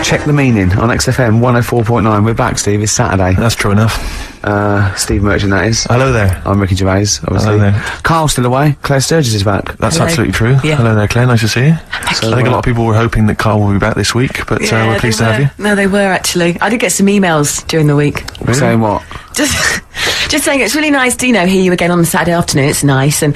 Check the meaning on XFM 104.9. We're back, Steve. It's Saturday. That's true enough. Steve Merchant, that is. Hello there. I'm Ricky Gervais, obviously. Hello there. Carl's still away. Claire Sturgis is back. That's Hello. absolutely true. Yeah. Hello there, Claire. Nice to see you. Thank I think a lot of people were hoping that Carl will be back this week, but we're pleased to have you. No, they were actually. I did get some emails during the week. Really? Saying what? Just saying it's really nice to, hear you again on the Saturday afternoon. It's nice, and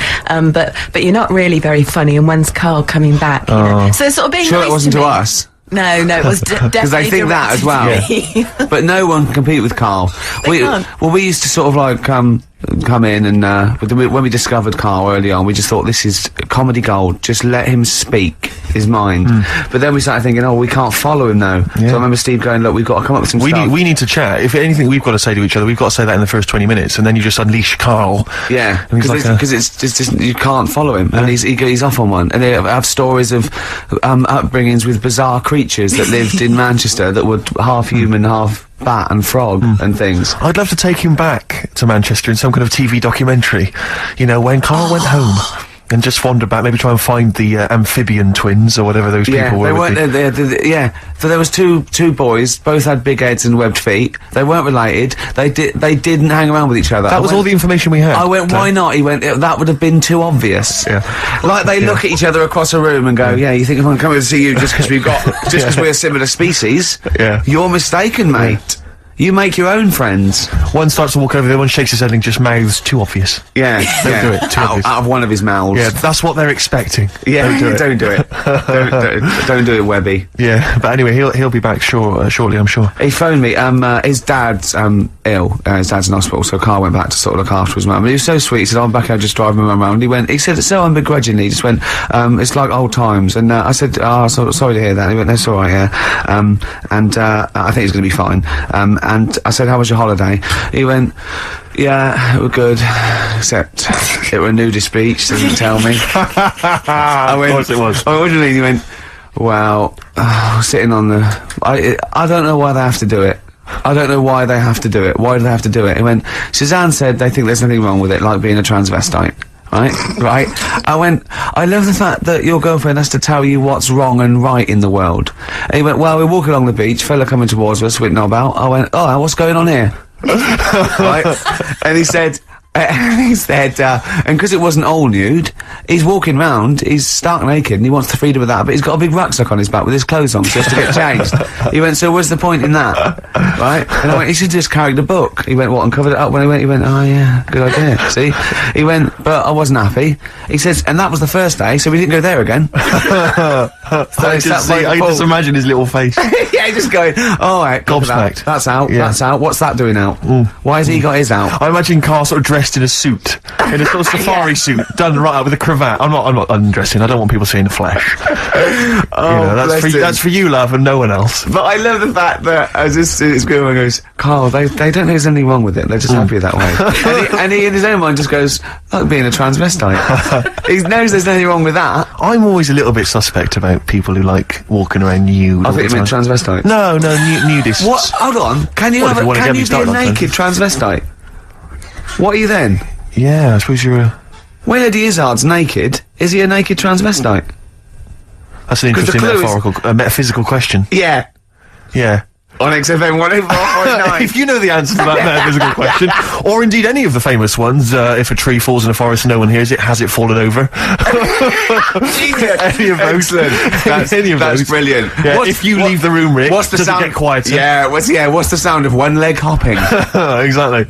but you're not really very funny. And when's Carl coming back? You know? So sort of being Sure, nice it wasn't to to me. us. No, it was definitely Because they think that as well. But no one can compete with Carl. They can't. Well, we used to sort of like come in and when we discovered Carl early on, we just thought this is comedy gold. Just let him speak his mind. But then we started thinking, oh, we can't follow him now. So I remember Steve going, look, we've got to come up with some stuff. We need to chat. If anything we've got to say to each other, we've got to say that in the first 20 minutes, and then you just unleash Carl. Yeah, And he's because it's just you can't follow him, and he's off on one. And they have stories of upbringings with bizarre creatures that lived in Manchester that were half human, half bat and frog and things. I'd love to take him back to Manchester in some kind of TV documentary. When Carl went home. And just wander back, maybe try and find the amphibian twins or whatever those people were. They weren't there. So there was two boys, both had big heads and webbed feet. They weren't related. They didn't hang around with each other. That was all the information we had. I went, why not? He went, that would have been too obvious. Yeah. Like they look at each other across a room and go, yeah, you think if I'm coming to see you just because we're similar species? Yeah. You're mistaken, mate. You make your own friends. One starts to walk over, the other one shakes his head and just mouths too obvious. Yeah. Don't do it, too obvious. Out of one of his mouths. Yeah, that's what they're expecting. Yeah, don't do it. Don't do it, Webby. Yeah, but anyway, he'll be back shortly, I'm sure. He phoned me. His dad's ill. His dad's in hospital, so Carl went back to sort of look after his mum. He was so sweet. He said, "I'm back. I'll just drive my mum around." He said, so unbegrudgingly. He just went, "It's like old times." And I said, "Oh, sorry to hear that." He went, "That's all right, yeah." I think he's going to be fine. And I said, "How was your holiday?" He went, "Yeah, it was good, except it were a nudist beach. Didn't tell me." I went, of course it was. What do you mean? He went, "Well, sitting on the... I don't know why they have to do it. I don't know why they have to do it. Why do they have to do it?" He went, "Suzanne said they think there's nothing wrong with it, like being a transvestite." Right? I went, "I love the fact that your girlfriend has to tell you what's wrong and right in the world." And he went, "Well, we're walking along the beach, fella coming towards us with knob out." I went, "Oh, what's going on here?" Right? And he said, and because it wasn't all nude, he's walking round, he's stark naked, and he wants the freedom of that, but he's got a big rucksack on his back with his clothes on, so he has to get changed. He went, "So what's the point in that?" Right? And I went, "He should just carry the book." He went, "What, and covered it up?" When he went, "Oh yeah, good idea." See? He went, "But I wasn't happy." He says, "And that was the first day, so we didn't go there again." I just imagine his little face. Yeah, just going, "All right, gobsmacked. That's out, Yeah. that's out. What's that doing out? Why has he got his out?" I imagine Carl sort of dressed in a suit, in a sort of safari suit, done right up with a cravat. I'm not undressing. I don't want people seeing the flesh. That's for you, love, and no one else. But I love the fact that it's good when he goes, "Carl, they don't think there's anything wrong with it. They're just happy that way." and he in his own mind just goes, "Like being a transvestite." He knows there's nothing wrong with that. I'm always a little bit suspect about people who like walking around nude. I think you meant transvestite. No, nudists. What? Hold on. Can you be a naked transvestite? What are you then? Yeah, I suppose you're a... When Eddie Izzard's naked, is he a naked transvestite? That's an interesting metaphysical question. Yeah. Yeah. On XFM 104.9. If you know the answer to that metaphysical question, or indeed any of the famous ones, if a tree falls in a forest and no one hears it, has it fallen over? Any of those. Excellent. That's brilliant. Yeah, if you leave the room, Rick, does it get quieter? Yeah, what's the sound of one leg hopping? Exactly.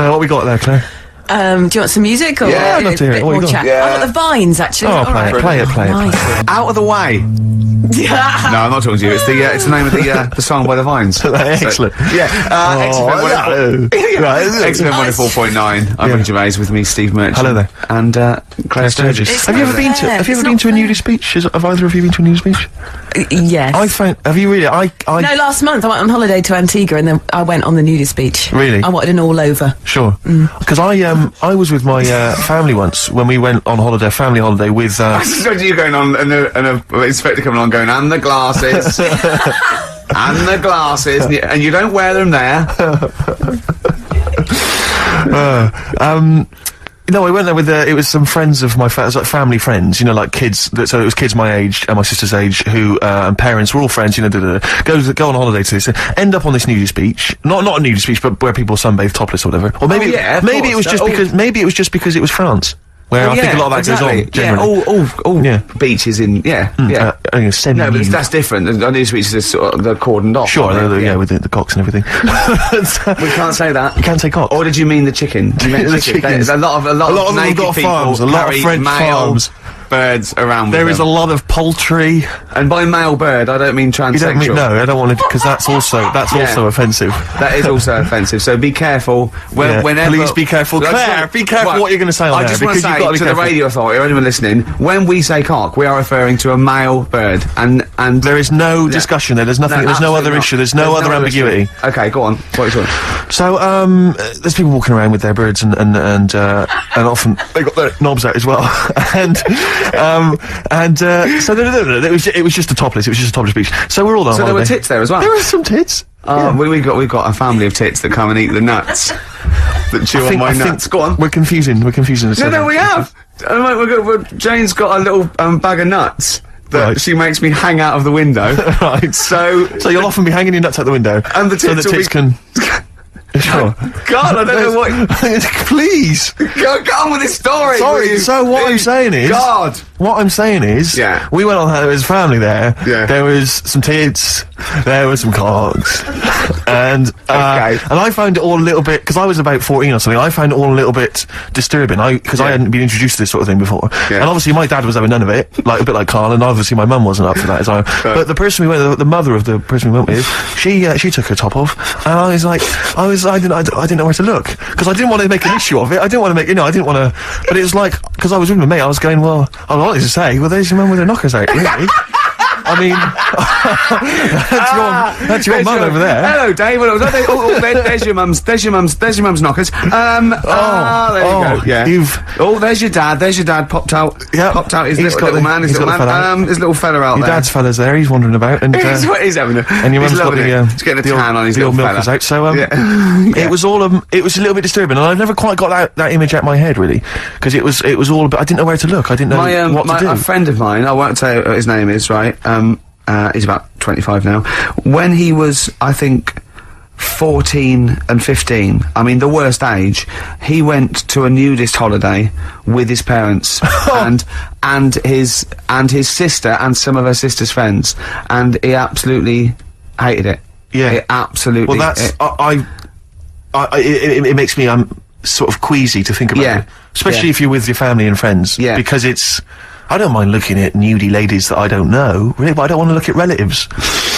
What we got there, Claire? Do you want some music or Yeah, I'd love to hear it. bit What more you got? chat? Yeah. I've got the Vines actually. Oh, play it. Nice. Out of the way. No, I'm not talking to you. It's the name of the song by the Vines. Excellent. XFM 104.9. I'm Ricky Gervais, with me, Steve Merchant. Hello there. And Claire Sturgis. Have you ever been to a nudist beach? Have either of you been to a nudist beach? Yes. Have you really? No, last month I went on holiday to Antigua and then I went on the nudist beach. Really? I wanted an all over. Sure. Because I was with my family once when we went on holiday, family holiday with. I just got you going on and a inspector coming on going, "And the glasses." And the glasses, and you don't wear them there. No, I went there with it was some friends of my it was like family friends, you know, like kids. So it was kids my age and my sister's age who and parents were all friends, you know. Go on holiday to this, end up on this nudist beach, not a nudist beach, but where people sunbathe topless or whatever. Or maybe maybe it was just because it was France. Where I think a lot of that goes on, generally. All beaches in, no, but that's different. The nudist beaches are sort of, they're cordoned off. Sure, with the cocks and everything. We can't say that. You can't say cock. Or did you mean the chicken? You meant the chicken. There's a lot of naked got people farms, a lot of French farms. Birds around There is a lot of poultry. And by male bird, I don't mean transsexual. No, I don't want to, because that's also offensive. That is also offensive, so be careful. Whenever... Please be careful. Claire, be careful what you're going to say on there. I just want to say to the radio authority, or anyone listening, when we say cock, we are referring to a male bird, and there is no discussion there, there's nothing, there's no other issue, there's no other ambiguity. Okay, go on, what are you talking? So, there's people walking around with their birds and often they got their knobs out as well. So it was just a topless beach. So we're all on holiday. There were tits there as well? There were some tits. We've got a family of tits that come and eat the nuts. That chew on my nuts. Go on. We're confusing the No, we have. Jane's got a little bag of nuts that she makes me hang out of the window. Right. So you'll often be hanging your nuts out the window. And the tits can... Sure. God, I don't know what... Please! Go on with this story! Sorry, so what I'm saying is... God! What I'm saying is... Yeah. We went on holiday as a family there. Yeah. There was some tits, there was some cocks, and I found it all a little bit... Because I was about 14 or something, I found it all a little bit disturbing, because I hadn't been introduced to this sort of thing before. Yeah. And obviously my dad was having none of it, like a bit like Karl, and obviously my mum wasn't up for that as well. But the person we went... The mother of the person we went with, she took her top off, and I was like... I didn't know where to look, because I didn't want to make an issue of it. I didn't want to make, I didn't want to, but it was like, because I was with my mate, I was going, well, I wanted to say, well, there's your mum with her knockers out, really. I mean, that's your mum over there. Hello, Dave. There's your mum's knockers. There you go. Yeah. There's your dad. There's your dad popped out. Yeah. Popped out his little man. His little fella out there. Your dad's fella's there. He's wandering about, and he's having a. And your mum's got he's getting a tan on his little milkers out. So it was all it was a little bit disturbing, and I've never quite got that image out my head really, because it was all about. I didn't know where to look. I didn't know what to do. A friend of mine, I won't say what his name is, right? He's about 25 now. When he was, I think, 14 and 15, I mean, the worst age, he went to a nudist holiday with his parents and his sister and some of her sister's friends, and he absolutely hated it. Yeah. It absolutely... Well, that's... It makes me, sort of queasy to think about it. Especially if you're with your family and friends. Yeah. Because it's... I don't mind looking at nudie ladies that I don't know, really, but I don't want to look at relatives,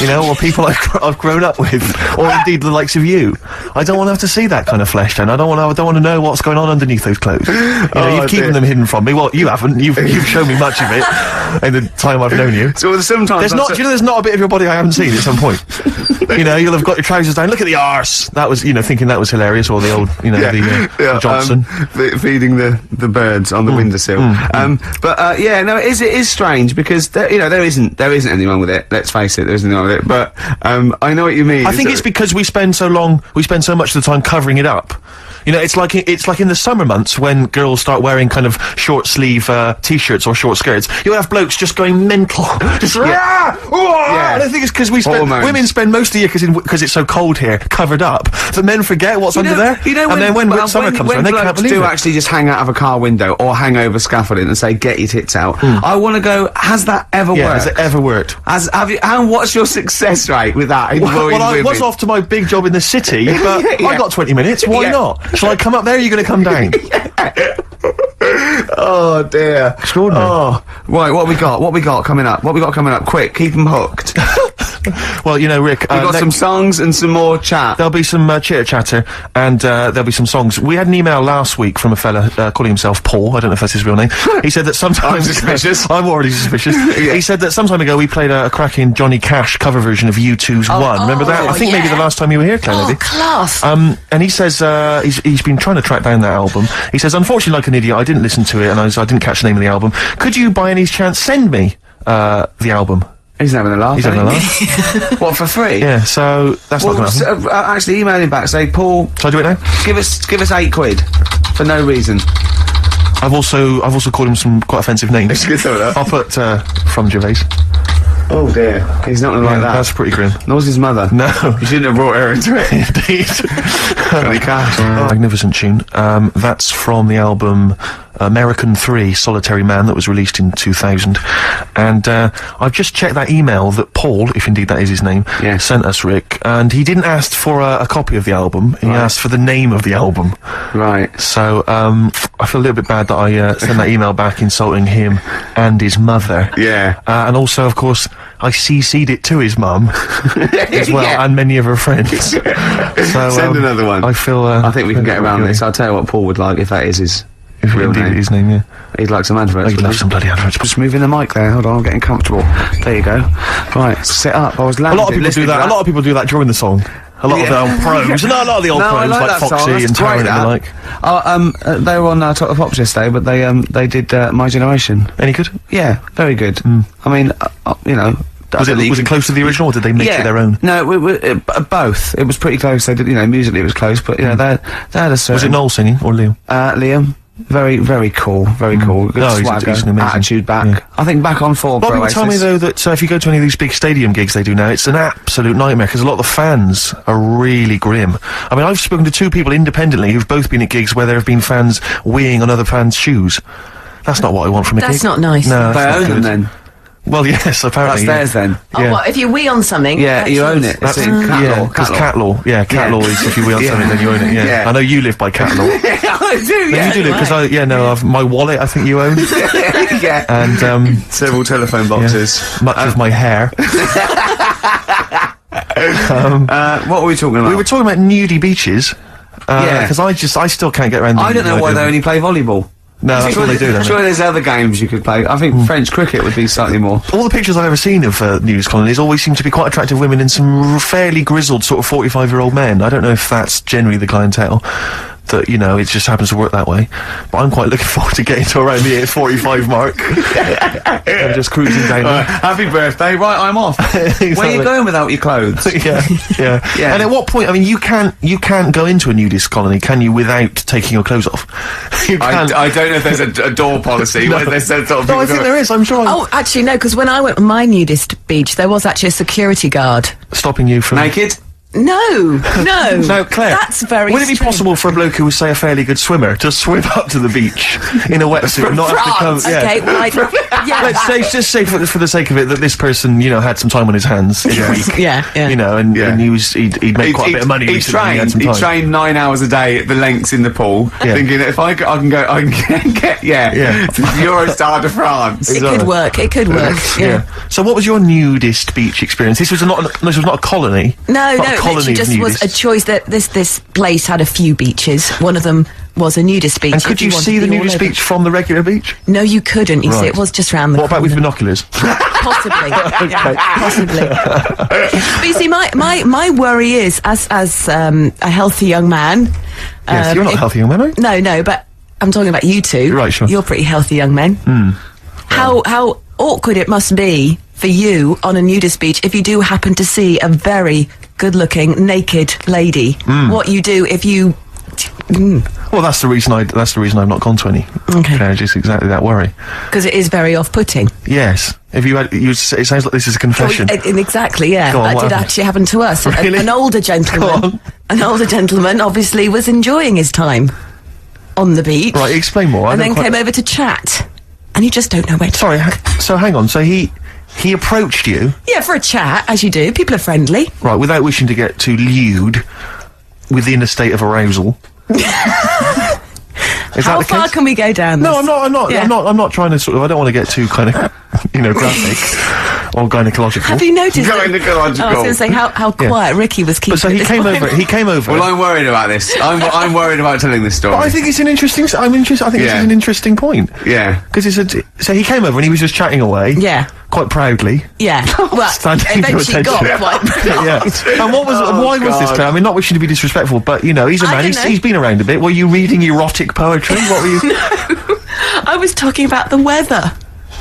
or people I've grown up with, or indeed the likes of you. I don't want to have to see that kind of flesh tone. I don't want to know what's going on underneath those clothes. You've keeping them hidden from me. Well, you haven't. You've shown me much of it in the time I've known you. So sometimes there's not a bit of your body I haven't seen at some point. You'll have got your trousers down. Look at the arse. That was, thinking that was hilarious, or the old, the Johnson feeding the birds on the windowsill. No, it is strange, because there isn't anything wrong with it. Let's face it, there isn't anything wrong with it. But I know what you mean. I think it's because we spend so much of the time covering it up. It's like in the summer months when girls start wearing kind of short sleeve t-shirts or short skirts. You'll have blokes just going mental, just And I think it's because women spend most of the year because it's so cold here covered up that men forget what's under there. And then when summer comes around, they can't believe it. Do actually just hang out of a car window or hang over scaffolding and say, "Get your tits out." I want to go. Has that ever worked? Has it ever worked? And what's your success rate with that? Well, I was off to my big job in the city, but I got 20 minutes. Why not? Shall I come up there? You're going to come down. Oh dear. Extraordinary. Oh, right. What we got coming up? Quick, keep them hooked. Well, Rick, we've got some songs and some more chat. There'll be some chitter-chatter, and there'll be some songs. We had an email last week from a fella calling himself Paul. I don't know if that's his real name. He said that sometimes... I'm suspicious. I'm already suspicious. He said that some time ago we played a cracking Johnny Cash cover version of U2's One. Remember that? I think maybe the last time you were here, Claire, maybe. Class. And he says he's been trying to track down that album. He says, unfortunately, like an idiot, I didn't listen to it, and I didn't catch the name of the album. Could you, by any chance, send me the album? He's having a laugh. He's having a laugh. What, for free? Yeah, so that's not going to happen. Actually, email him back. Say, Paul. Shall I do it now? Give us £8 for no reason. I've also called him some quite offensive names. I'll put from Gervais. Oh dear, he's not gonna like that. That's pretty grim. Nor's his mother. No, you shouldn't have brought her into it. Indeed. Cash. Magnificent tune. That's from the album American 3, Solitary Man, that was released in 2000. And I've just checked that email that Paul, if indeed that is his name, sent us, Rick. And he didn't ask for a copy of the album. He asked for the name of the album. Right. So I feel a little bit bad that I sent that email back insulting him and his mother. Yeah. And also, of course, I CC'd it to his mum as well, and many of her friends. So send another one. I feel. I think we can get around this. I'll tell you what Paul would like if that is his real name. His name, yeah. He'd like some adverts. He'd love some bloody adverts. Just moving the mic there. Hold on, I'm getting comfortable. There you go. Right, sit up. I was a lot of people do that. A lot of people do that during the song. A lot of the old pros. No, a lot of the old pros like Foxy and Tyrant and the like. They were on Top of the Pops yesterday, but they did My Generation. Any good? Yeah, very good. I mean, you know. Was it close to the original, or did they make it their own? No, both. It was pretty close. They did, you know, musically it was close, but you know, they had a certain. Was it Noel singing or Liam? Liam. Very, very cool. Very cool. Good swagger, he's an amazing attitude back. Yeah. I think back on form. A lot of people tell me though that if you go to any of these big stadium gigs they do now, it's an absolute nightmare because a lot of the fans are really grim. I mean, I've spoken to 2 people independently who've both been at gigs where there have been fans weeing on other fans' shoes. That's not what I want from a gig. That's not nice. No, they own them then. Well, yes, apparently. That's theirs then. Oh, what, if you wee on something? Yeah, you own it. That's cat law. because cat law. Yeah, cat law is if you wee on something, then you own it. Yeah. I know you live by cat law. I do. Yeah, you do live because I've my wallet. I think you own. Yeah. And several telephone boxes. Much of my hair. What were we talking about? We were talking about nudie beaches. Because I still can't get around. I don't know why they only play volleyball. No, that's what they do, don't they? Sure, there's other games you could play. I think French cricket would be slightly more. All the pictures I've ever seen of nudist colonies always seem to be quite attractive women and some fairly grizzled sort of 45-year-old men. I don't know if that's generally the clientele. That, you know, it just happens to work that way. But I'm quite looking forward to getting to around the 45 mark. And just cruising down there. Happy birthday, right, I'm off. Exactly. Where are you going without your clothes? Yeah. And at what point, I mean, you can't go into a nudist colony, can you, without taking your clothes off? I don't know if there's a door policy. No, I think there is, I'm sure. Oh, actually, no, because when I went on my nudist beach, there was actually a security guard. Stopping you from... Naked? No. No, Claire. That's very Would it be possible for a bloke who was, say, a fairly good swimmer to swim up to the beach in a wetsuit and not have to come... Okay, well, Let's say for the sake of it, that this person, you know, had some time on his hands in a week. Yeah. You know, and he'd made quite a bit of money recently. He trained 9 hours a day at the lengths in the pool, thinking if I can get to Eurostar de France. It could work. Yeah. So what was your nudist beach experience? This was not a colony. No, it literally just was a choice that this place had a few beaches. One of them was a nudist beach. And could you see the nudist beach from the regular beach? No, you couldn't. You see, it was just round the corner. What about with binoculars? Possibly. Possibly. But you see, my worry is, as a healthy young man... Yes, you're not a healthy young man, are you? No, but I'm talking about you two. Right, sure. You're pretty healthy young men. How awkward it must be for you on a nudist beach if you do happen to see a very good-looking naked lady. What you do if you... Well, that's the reason I've not gone to any. Okay. Just exactly that worry. Because it is very off-putting. Yes. If you had, it sounds like this is a confession. Exactly, yeah. Go on, that did actually happen to us. Really? An older gentleman. An older gentleman obviously was enjoying his time on the beach. Right, explain more. And then came over to chat. And you just don't know where to... Sorry, so hang on. So he approached you? Yeah, for a chat, as you do. People are friendly. Right, without wishing to get too lewd, within a state of arousal. How far can we go down this? No, I'm not trying to sort of, I don't want to get too kind of, graphic or gynecological. Have you noticed gynecological? I was going to say how quiet Ricky was keeping. But so he came over. Well, I'm worried about this. I'm worried about telling this story. But I think it's an interesting, I think this is an interesting point. Yeah. Because so he came over and he was just chatting away. Yeah. Quite proudly. Yeah. Well, eventually got quite proud. Yeah. And why was this, Claire? I mean, not wishing to be disrespectful, but, you know, he's a man, he's been around a bit. Were you reading erotic poetry? What were you... No. I was talking about the weather.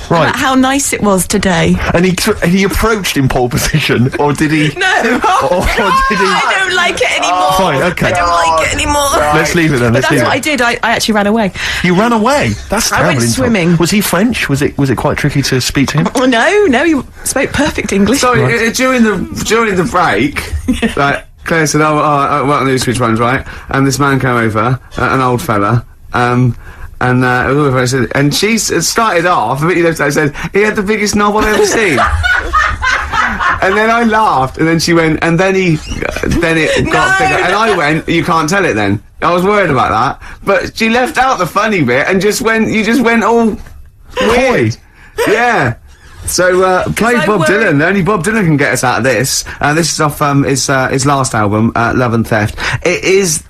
Right. about how nice it was today. And he approached in pole position, or did he? No. Or did he? I don't like it anymore. Fine, okay. I don't like it anymore. Let's leave it then. But that's what I did. I actually ran away. You ran away. That's I went terrible. swimming. Was he French? Was it quite tricky to speak to him? Oh, no, he spoke perfect English. Sorry, during the break, like Claire said, I won't lose which ones, right? And this man came over, an old fella, and she started off, I said, he had the biggest knob I've ever seen. And then I laughed, and then she went, and then it got bigger, and I went, you can't tell it then. I was worried about that, but she left out the funny bit and you just went all weird. Yeah. So, play Bob Dylan. Only Bob Dylan can get us out of this. This is off his last album, Love and Theft. It is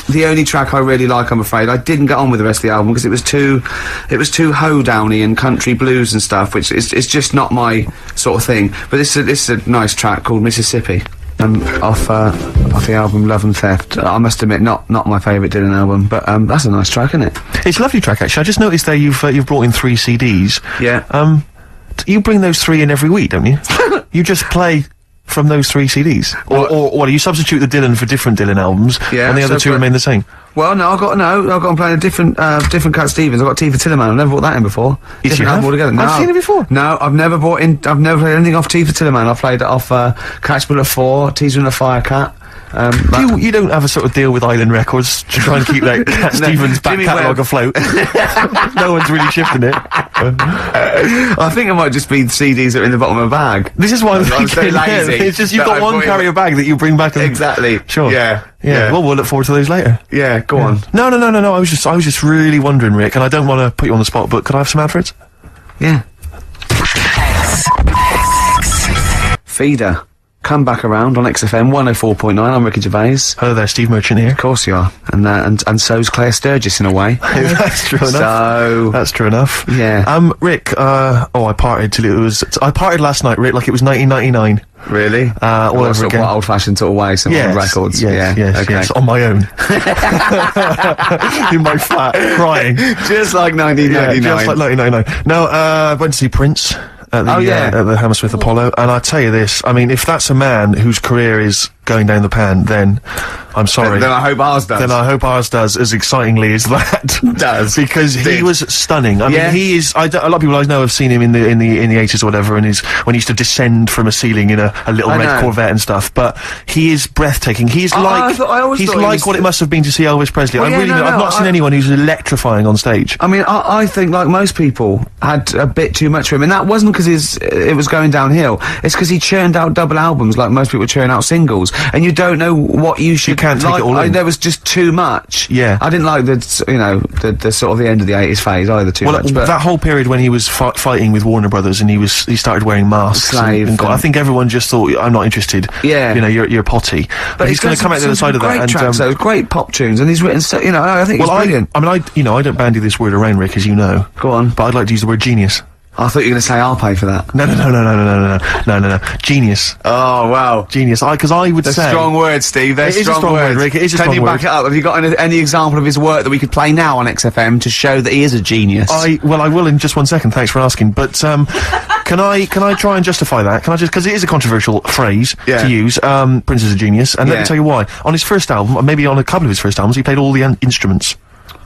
the only track I really like, I'm afraid. I didn't get on with the rest of the album because it was too hoedowny and country blues and stuff, which is just not my sort of thing. But this is a nice track called Mississippi. Off the album Love and Theft. I must admit, not my favourite Dylan album, but that's a nice track, isn't it? It's a lovely track, actually. I just noticed there you've brought in 3 CDs. Yeah. You bring those 3 in every week, don't you? You just play from those 3 CDs, or what? Do you substitute the Dylan for different Dylan albums, and the other 2 remain the same? Well, no, I've got playing a different Cat Stevens. I've got Tea for Tillerman. I've never brought that in before. Yes, you have? Altogether. No. I've seen it before. No, I've never played anything off Tea for Tillerman. I've played it off Catchable at 4, Teaser and a Fire Cat. You don't have a sort of deal with Island Records to try and keep that Cat Stevens back catalogue afloat. No one's really shifting it. I think it might just be the CDs that are in the bottom of a bag. This is why I'm so thinking, lazy. It's just you've got one carrier bag that you bring back. Exactly. Sure. Yeah. Well, we'll look forward to those later. Yeah, go on. No. I was just really wondering, Rick, and I don't want to put you on the spot, but could I have some adverts? Yeah. Feeder. Come back around on XFM 104.9. I'm Ricky Gervais. Hello there, Steve Merchant here. Of course you are, and so's Claire Sturgis in a way. That's true enough. So that's true enough. Yeah. Rick. I partied till it was. I partied last night, Rick, like it was 1999. Really? All over again. Quite old-fashioned sort of way. Some old records. Yes, on my own, in my flat, crying, just like 1999. Just like 1999. No, went to see Prince. At the Hammersmith Apollo, and I tell you this, I mean, if that's a man whose career is going down the pan, then I'm sorry. Then I hope ours does. Then I hope ours does as excitingly as that does, because he was stunning. I mean, he is. A lot of people I know have seen him in the 80s or whatever, and when he used to descend from a ceiling in a little red Corvette and stuff. But he is breathtaking. He's like what it must have been to see Elvis Presley. Well, I've not seen anyone who's electrifying on stage. I mean, I think like most people had a bit too much for him, and that wasn't because it was going downhill. It's because he churned out double albums like most people churn out singles, and you don't know what you should. You can't take it all in. There was just too much. Yeah, I didn't like the sort of the end of the 80s phase either too much. But that whole period when he was fighting with Warner Brothers and he started wearing masks. I think everyone just thought, I'm not interested. Yeah, you're potty. But he's going to come out the other side of that. And so great pop tunes, and he's written. I think he's brilliant. I don't bandy this word around, Rick, as you know. Go on. But I'd like to use the word genius. I thought you were going to say I'll pay for that. No. Genius. Oh, wow. Genius. Because I would say... strong words, Steve. They're strong words. Rick. It is a strong word. Can you back it up? Have you got any example of his work that we could play now on XFM to show that he is a genius? I will in just one second. Thanks for asking. But, can I try and justify that? Can I just... Because it is a controversial phrase to use. Prince is a genius. And let me tell you why. On his first album, maybe on a couple of his first albums, he played all the instruments.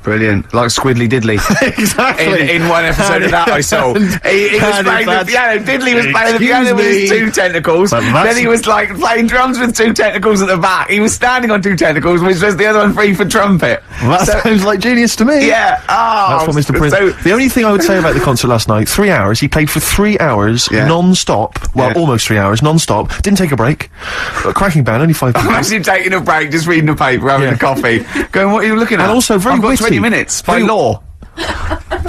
Brilliant. Like Squiddly Diddly. Exactly. In one episode of that I saw. He was playing the piano. Diddley was playing the piano with his 2 tentacles. Then he was like playing drums with 2 tentacles at the back. He was standing on 2 tentacles, which was the other one free for trumpet. That sounds like genius to me. Yeah. That's what Mr. Prince... the only thing I would say about the concert last night, 3 hours, he played for 3 hours non-stop. Well, almost 3 hours, non-stop. Didn't take a break. Cracking band, only 5 people. Imagine taking a break, just reading the paper, having a coffee. Going, what are you looking at? And also very witty. 20 minutes by law.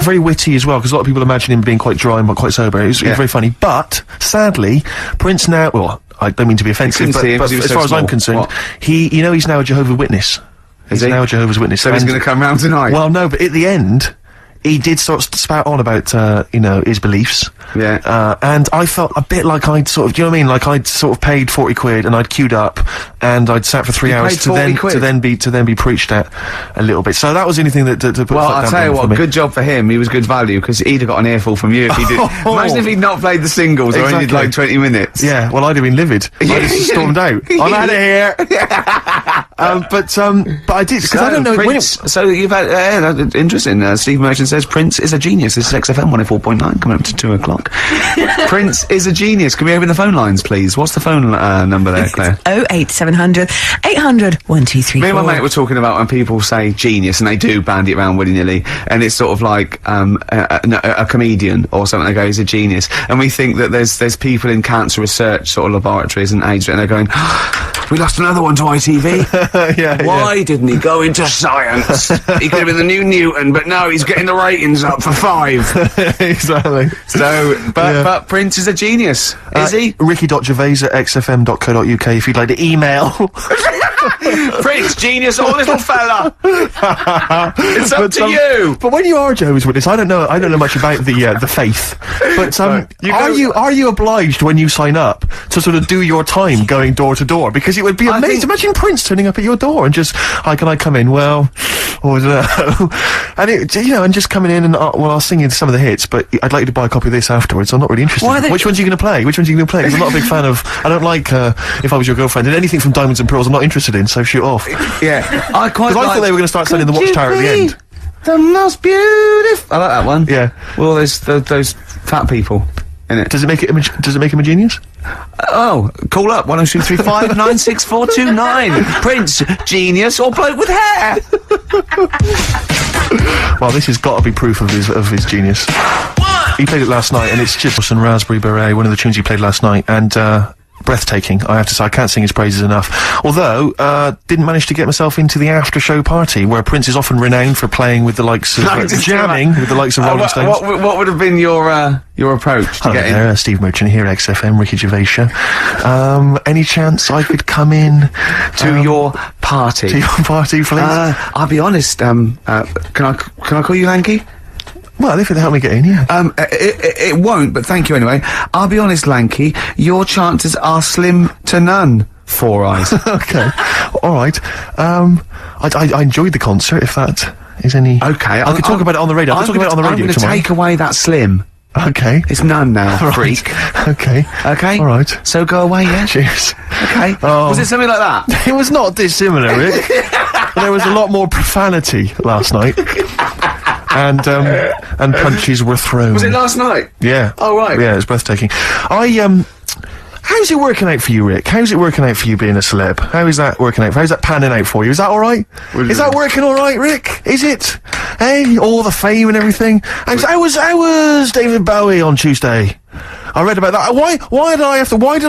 Very witty as well, because a lot of people imagine him being quite dry and quite sober. He's very funny. But, sadly, Prince now... Well, I don't mean to be offensive, but as far as I'm concerned, he's now a Jehovah's Witness. He's now a Jehovah's Witness. So he's going to come round tonight? Well, no, but at the end... he did sort of spout on about, you know, his beliefs. Yeah. And I felt a bit like I'd sort of, do you know what I mean? Like I'd sort of paid 40 quid and I'd queued up and I'd sat for 3 hours to then be preached at a little bit. So that was anything that put well, I'll tell you what, good job for him. He was good value because he'd have got an earful from you if he did. Imagine if he'd not played the singles or only did like 20 minutes. Yeah, well, I'd have been livid. I'd have stormed out. I'm out of here. But I did, because I don't know. Prince, so you've had, interesting, Steve Merchant says Prince is a genius. This is XFM 104.9 coming up to 2 o'clock. Prince is a genius. Can we open the phone lines, please? What's the phone number there, Claire? 08700 800 1234. Me and my mate were talking about when people say genius, and they do bandy it around willy-nilly, and it's sort of like a comedian or something. They go, he's a genius. And we think that there's people in cancer research sort of laboratories and age, and they're going, we lost another one to ITV. Why didn't he go into science? He could have been the new Newton, but no, he's getting the ratings up for 5. Exactly. So, but Prince is a genius, is he? Ricky.gervais@xfm.co.uk if you'd like to email. Prince, genius or little fella? It's up to you. But when you are Jehovah's Witness, I don't know much about the faith. But are you obliged when you sign up to sort of do your time going door to door? Because it would be amazing. Imagine Prince turning up at your door and just, hi, can I come in? Well, I don't know. And it, you know, and just coming in and I'll sing you some of the hits, but I'd like you to buy a copy of this afterwards. I'm not really interested. Which ones are you going to play? Which ones are you going to play? Because I'm not a big fan of. I don't like If I Was Your Girlfriend and anything from Diamonds and Pearls. I'm not interested in. So shoot off. Yeah, I quite. Because I thought they were going to start selling the Watchtower at the end. The most beautiful. I like that one. Yeah. Well, there's those fat people in it. Does it make him a genius? Oh, call up 10235 96429. Prince, genius, or bloke with hair. Well, this has got to be proof of his genius. He played it last night, and it's just and Raspberry Beret, one of the tunes he played last night, and breathtaking, I have to say. I can't sing his praises enough. Although, didn't manage to get myself into the after-show party, where Prince is often renowned for playing with the likes of, jamming with the likes of Rolling Stones. What would have been your approach to get in? Steve Merchant here at XFM, Ricky Gervais show. Any chance I could come in to your party? To your party, please? I'll be honest, can I call you Lanky? Well, if it'll help me get in, yeah. It won't, but thank you anyway. I'll be honest, Lanky, your chances are slim to none. 4 eyes. Okay. All right. I enjoyed the concert, if that is any... Okay. I could talk about it on the radio. I'm going to take away that slim. Okay. It's none now, freak. Okay. Okay? All right. So go away, yeah? Cheers. Okay. Was it something like that? It was not dissimilar, Rick. There was a lot more profanity last night. And punches were thrown. Was it last night? Yeah. Oh, right. Yeah, it was breathtaking. How's it working out for you, Rick? How's it working out for you being a celeb? How is that working out? How's that panning out for you? Is that alright? Is that working alright, Rick? Is it? Hey, all the fame and everything? How was David Bowie on Tuesday? I read about that. Why did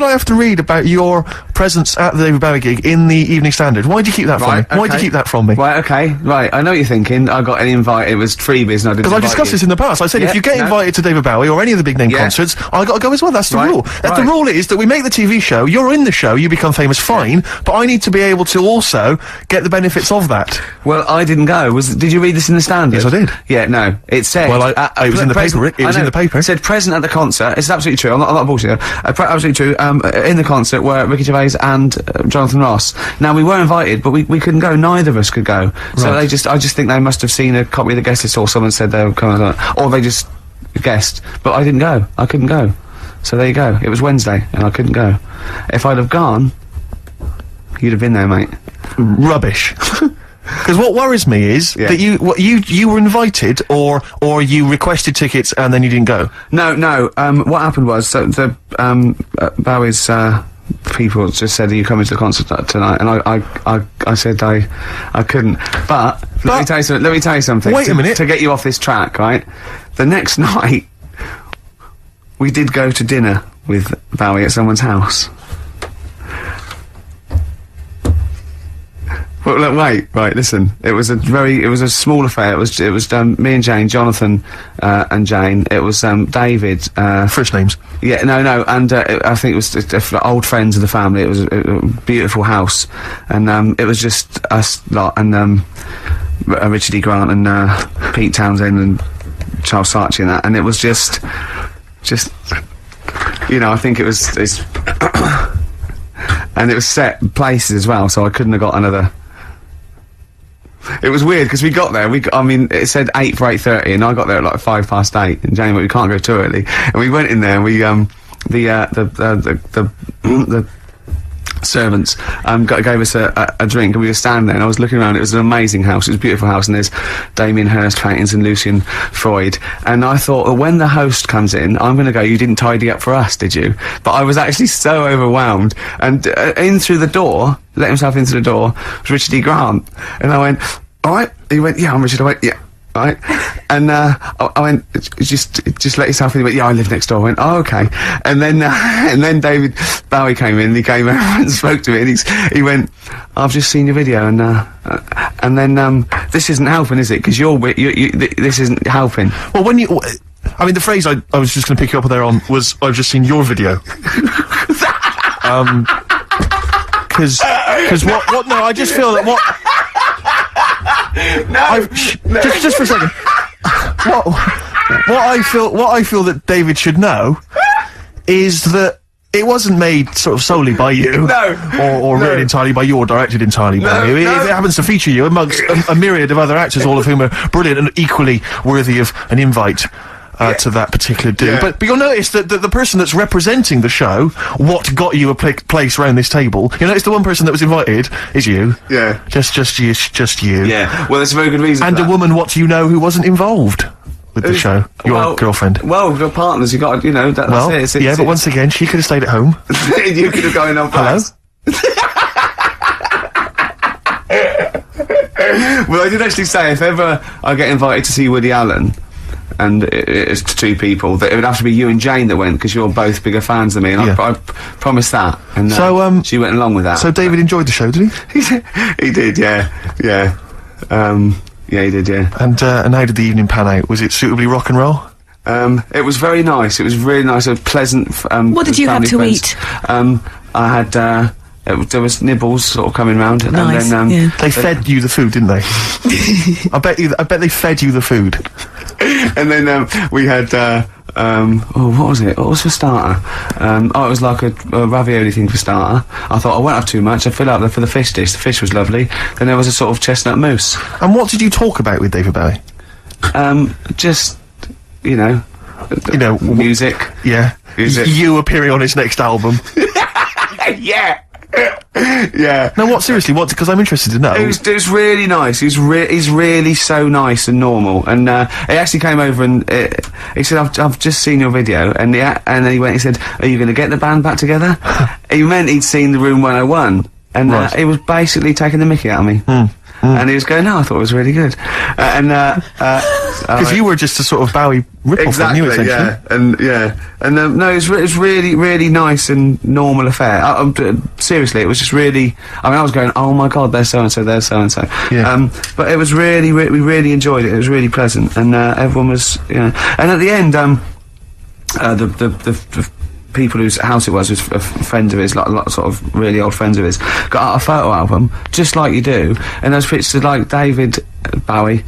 I have to read about your presence at the David Bowie gig in the Evening Standard? Why did you keep that from me? Why did you keep that from me? Right, okay, right. I know what you're thinking. I got an invite. It was freebies and I didn't. Because I discussed this in the past. I said if you get invited to David Bowie or any of the big name concerts, I got to go as well. That's the rule. The rule is that we make the TV show. You're in the show. You become famous. Fine, but I need to be able to also get the benefits of that. Well, I didn't go. Did you read this in the Standard? Yes, I did. Yeah, no. It said. Well, it was in the paper, Rick. It was in the paper. It said present at the concert. It's absolutely true. I'm not bullshit. Absolutely true. In the concert were Ricky Gervais and Jonathan Ross. Now we were invited, but we couldn't go. Neither of us could go. So I just think they must have seen a copy of the guest list, or someone said they were coming, or they just guessed. But I didn't go. I couldn't go. So there you go. It was Wednesday, and I couldn't go. If I'd have gone, you'd have been there, mate. Rubbish. Because what worries me is that you were invited, or you requested tickets and then you didn't go. No. What happened was the Bowie's people just said, "Are you coming to the concert tonight?" And I said I couldn't. But let me tell you something. Wait a minute. To get you off this track, right? The next night, we did go to dinner with Bowie at someone's house. Well, look, right, listen. It was a small affair. It was me and Jane, Jonathan, and Jane. It was, David, First names. Yeah, no, and, I think it was old friends of the family. It was a beautiful house. And, it was just us lot, and, Richard E. Grant and, Pete Townsend and Charles Saatchi and that, and it was just, you know, I think it's and it was set places as well, so I couldn't have got another. It was weird because we got there. I mean, it said 8 for 8:30, and I got there at like 8:05. And Jamie, we can't go too early. And we went in there. And we the servants gave us a drink, and we were standing there. And I was looking around. It was an amazing house. It was a beautiful house, and there's Damien Hirst paintings and Lucian Freud. And I thought, well, when the host comes in, I'm going to go. You didn't tidy up for us, did you? But I was actually so overwhelmed. And in through the door. Let himself into the door was Richard E. Grant, and I went, all right. He went, yeah, I'm Richard. I went, yeah, all right. And I went, just let yourself in. He went, yeah, I live next door. I went, oh, okay. And then David Bowie came in. And he came over and spoke to me, and he went, I've just seen your video, and then this isn't helping, is it? Because this isn't helping. Well, when you, I mean, the phrase I was just going to pick you up there on was, I've just seen your video. Because what? No, I just feel that what. Just for a second. What I feel that David should know is that it wasn't made sort of solely by you, or written entirely by you, or directed entirely by you. It happens to feature you amongst a myriad of other actors, all of whom are brilliant and equally worthy of an invite. To that particular do. Yeah. But you'll notice that the person that's representing the show, what got you a place round this table, you notice the one person that was invited is you. Yeah. Just you. Yeah. Well, that's a very good reason. And a woman, what do you know, who wasn't involved with the show? Your girlfriend. Well, your partners, you got, you know, that's it. But once again, she could have stayed at home. You could have gone on past. Well, I did actually say, if ever I get invited to see Woody Allen, and it's two people, that it would have to be you and Jane that went, because you're both bigger fans than me, and I promised that, and so she went along with that. So David enjoyed the show, did he? He did, yeah, he did, yeah. And how did the evening pan out? Was it suitably rock and roll? It was very nice. It was really nice. It was pleasant. What did you have to eat? I had. There was nibbles sort of coming round, nice. And then they fed you the food, didn't they? I bet they fed you the food. And then we had what was it? What was for starter? It was like a ravioli thing for starter. I thought I won't have too much. I fill up for the fish dish. The fish was lovely. Then there was a sort of chestnut mousse. And what did you talk about with David Bowie? Just music. Yeah. Music. You appearing on his next album. Yeah. Yeah. No, seriously, because I'm interested to know. It was really nice. He's really so nice and normal. And he actually came over and he said, I've just seen your video. And then he said, are you going to get the band back together? He meant he'd seen the Room 101. And he was basically taking the mickey out of me. And he was going, no, I thought it was really good. Because you were just a sort of Bowie rip-off, exactly, weren't you, essentially? And no, it was really, really nice and normal affair. Seriously, it was just really, I was going, oh my god, there's so-and-so, there's so-and-so. Yeah. But it was really, we really enjoyed it. It was really pleasant. And everyone was, and at the end, the people whose house it was friends of his, like sort of really old friends of his, got out a photo album, just like you do, and those pictures of like David Bowie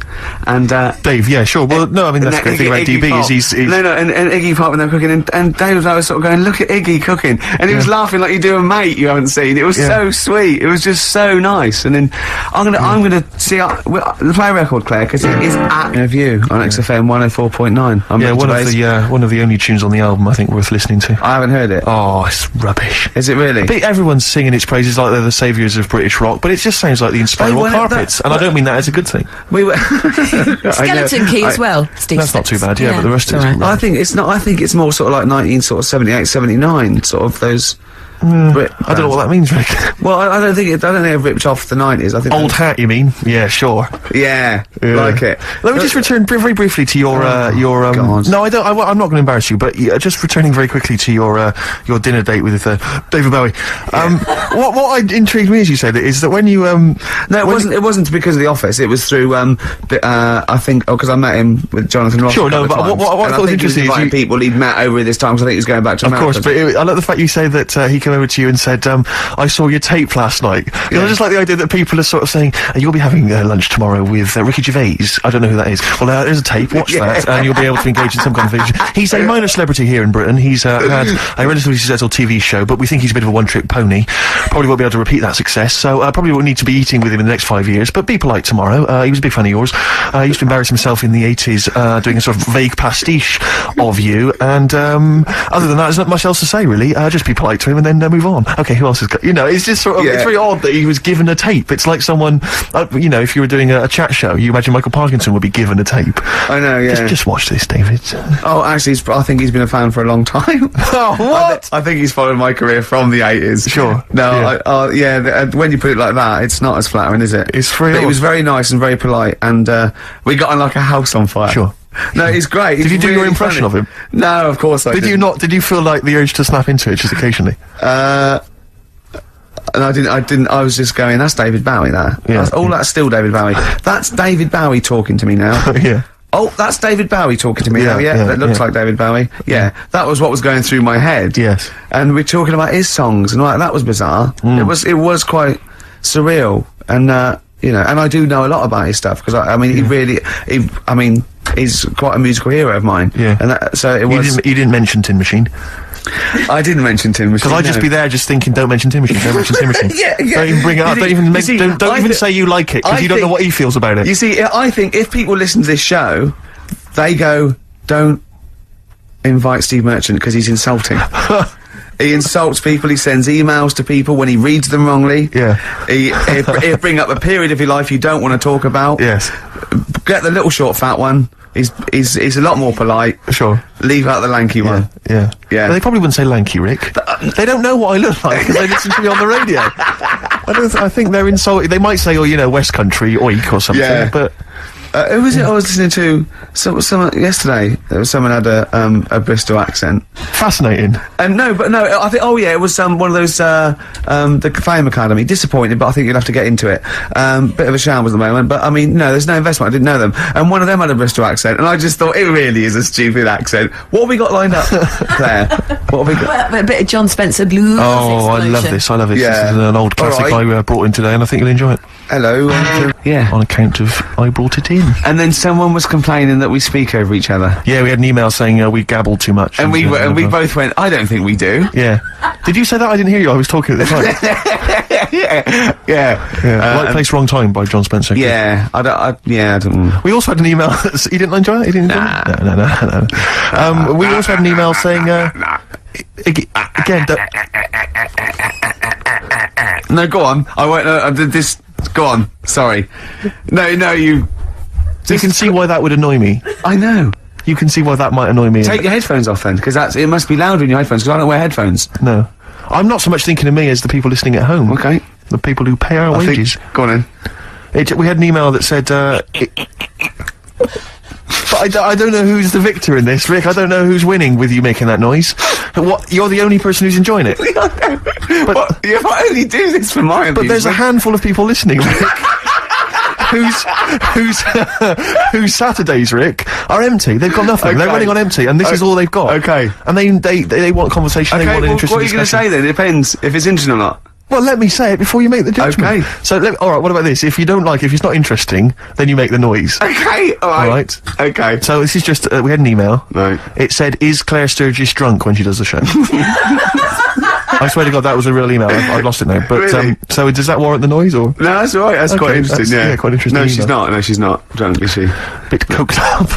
and Dave, yeah, sure. Well, no, I mean that's the great thing about DB is he's and Iggy Pop when they were cooking, and Dave was sort of going, look at Iggy cooking, and he was laughing like you do a mate you haven't seen. It was so sweet. It was just so nice. And then I'm gonna see the play record, Claire, because it is at View on XFM 104.9. One of the only tunes on the album I think worth listening to. I haven't heard it. Oh, it's rubbish. Is it really? I think everyone's singing its praises like they're the saviours of British rock, but it just sounds like the Inspiral Carpets, and I don't mean that as a good thing. We were Skeleton Key as well. Steve that's not too bad, but the rest of right. I think it's not. I think it's more sort of like 1978, 79, sort of those. I don't know what that means, Rick. Well, I don't think it ripped off the 90s. I think old hat, you mean? Yeah, sure. Yeah, like it. Let me just return very briefly to your God. No, I don't. I'm not going to embarrass you, but just returning very quickly to your dinner date with David Bowie. What intrigued me, as you said, is that when you no, it wasn't because of The Office. It was through I think because I met him with Jonathan Ross. Sure, no, but what I thought was interesting is people he'd met over this time because I think he was going back to America. Of course, but I like the fact you say that he came over to you and said, I saw your tape last night. You know, I just like the idea that people are sort of saying, you'll be having lunch tomorrow with Ricky Gervais. I don't know who that is. Well, there's a tape, watch that, and you'll be able to engage in some conversation. He's a minor celebrity here in Britain. He's had a relatively successful TV show, but we think he's a bit of a one-trick pony. Probably won't be able to repeat that success, so probably won't need to be eating with him in the next 5 years, but be polite tomorrow. He was a big fan of yours. He used to embarrass himself in the 80s doing a sort of vague pastiche of you, and other than that, there's not much else to say, really. Just be polite to him and then move on. Okay, who else has got... You know, it's just sort of... It's very odd that he was given a tape. It's like someone... you know, if you were doing a chat show, you imagine Michael Pilkington would be given a tape. I know, yeah. Just watch this, David. Oh, actually, I think he's been a fan for a long time. Oh, what? I think he's followed my career from the 80s. Sure. No, when you put it like that, it's not as flattering, is it? It's free. But he was very nice and very polite, and we got on like a house on fire. Sure. No, he's great. Did you do your impression of him? No, of course I didn't. Did you not? Did you feel like the urge to snap into it just occasionally? And I didn't. I was just going, that's David Bowie, that. Yeah. That's still David Bowie. That's David Bowie talking to me now. Yeah. Oh, that's David Bowie talking to me now. Yeah, that looks like David Bowie. Yeah, that was what was going through my head. Yes. And we're talking about his songs and all that. That was bizarre. It was quite surreal. And, you know, and I do know a lot about his stuff, because I mean, he's quite a musical hero of mine. Yeah. And so it was... You didn't mention Tin Machine. I didn't mention Tin Machine. Because I'd just be there just thinking, don't mention Tin Machine, don't mention Tin Machine. Yeah. Don't even bring it up, don't even say you like it, because you don't know what he feels about it. You see, I think if people listen to this show, they go, don't invite Steve Merchant because he's insulting. He insults people, he sends emails to people when he reads them wrongly. Yeah. He'll bring up a period of your life you don't want to talk about. Yes. Get the little short fat one. He's a lot more polite. Sure. Leave out the lanky one. Yeah. Yeah. But they probably wouldn't say lanky, Rick. They don't know what I look like because they listen to me on the radio. I think they're insulted. They might say, oh, you know, West Country, oik or something, but... who was it I was listening to? Someone yesterday. There was someone had a Bristol accent. Fascinating. No, I think. Oh yeah, it was one of those the Fame Academy. Disappointed, but I think you'll have to get into it. Bit of a shambles at the moment, but I mean, no, there's no investment. I didn't know them, and one of them had a Bristol accent, and I just thought it really is a stupid accent. What have we got lined up there? What have we got? Well, a bit of John Spencer blues. Oh, I love this. I love it. Yeah. This is an old classic I brought in today, and I think you'll enjoy it. Hello. Yeah. On account of I brought it in. And then someone was complaining that we speak over each other. Yeah, we had an email saying we gabbled too much. And we both went, I don't think we do. Yeah. Did you say that? I didn't hear you. I was talking at the time. Yeah. Right Place, Wrong Time by John Spencer. Yeah. I don't... We also had an email... You didn't enjoy it? You didn't enjoy it? No. We also had an email saying... Again... No, go on. I won't... I did this... Go on. Sorry. No, you... You can see why that would annoy me. I know. You can see why that might annoy me. Take your headphones off then, because it must be louder in your headphones, because I don't wear headphones. No. I'm not so much thinking of me as the people listening at home. Okay. The people who pay our wages. Go on then. We had an email that said, but I don't know who's the victor in this, Rick. I don't know who's winning with you making that noise. What? You're the only person who's enjoying it. But if I only do this for my amusement. But there's a handful of people listening, Rick. whose Saturdays, Rick, are empty. They've got nothing. Okay. They're running on empty, and this is all they've got. Okay. And they want conversation. Okay, they want an interesting what are you going to say then? It depends if it's interesting or not. Well, let me say it before you make the judgment. Okay. So, alright, what about this? If you don't like it, if it's not interesting, then you make the noise. Okay, alright. Okay. So this is just, we had an email. Right. It said, is Claire Sturgis drunk when she does the show? I swear to God, that was a real email. I've lost it now. But, really? So does that warrant the noise, or? No, that's alright. That's quite interesting, yeah. Quite interesting. No, she's not. No, she's not drunk, is she? Bit coked up.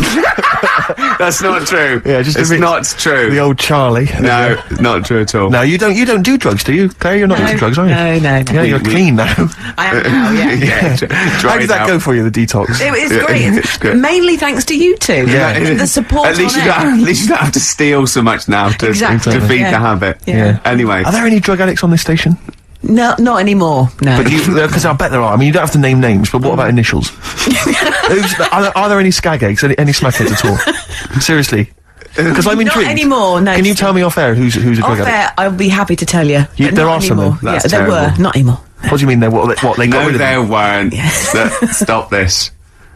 That's not true. Yeah, just it's not true. The old Charlie. No, not true at all. No, you don't do drugs, do you, Claire? You're not into drugs, are you? No. Yeah, you're clean now. I am now, yeah. How did that go for you, the detox? It's great. It's good. Mainly thanks to you two. Yeah. The support. At least you don't have to steal so much now to feed the habit. Yeah. Anyway. Are there any drug addicts on this station? No, not anymore. No. But because I bet there are. I mean, you don't have to name names, but what about initials? Are there any skag eggs, any smackheads at all? Seriously. Because I'm intrigued. Not anymore, no. Can you tell me off air who's a drug addict? Off air, I'll be happy to tell you. There are some. Yeah, there were. Not anymore. What do you mean? They got rid of them? They weren't. Stop this.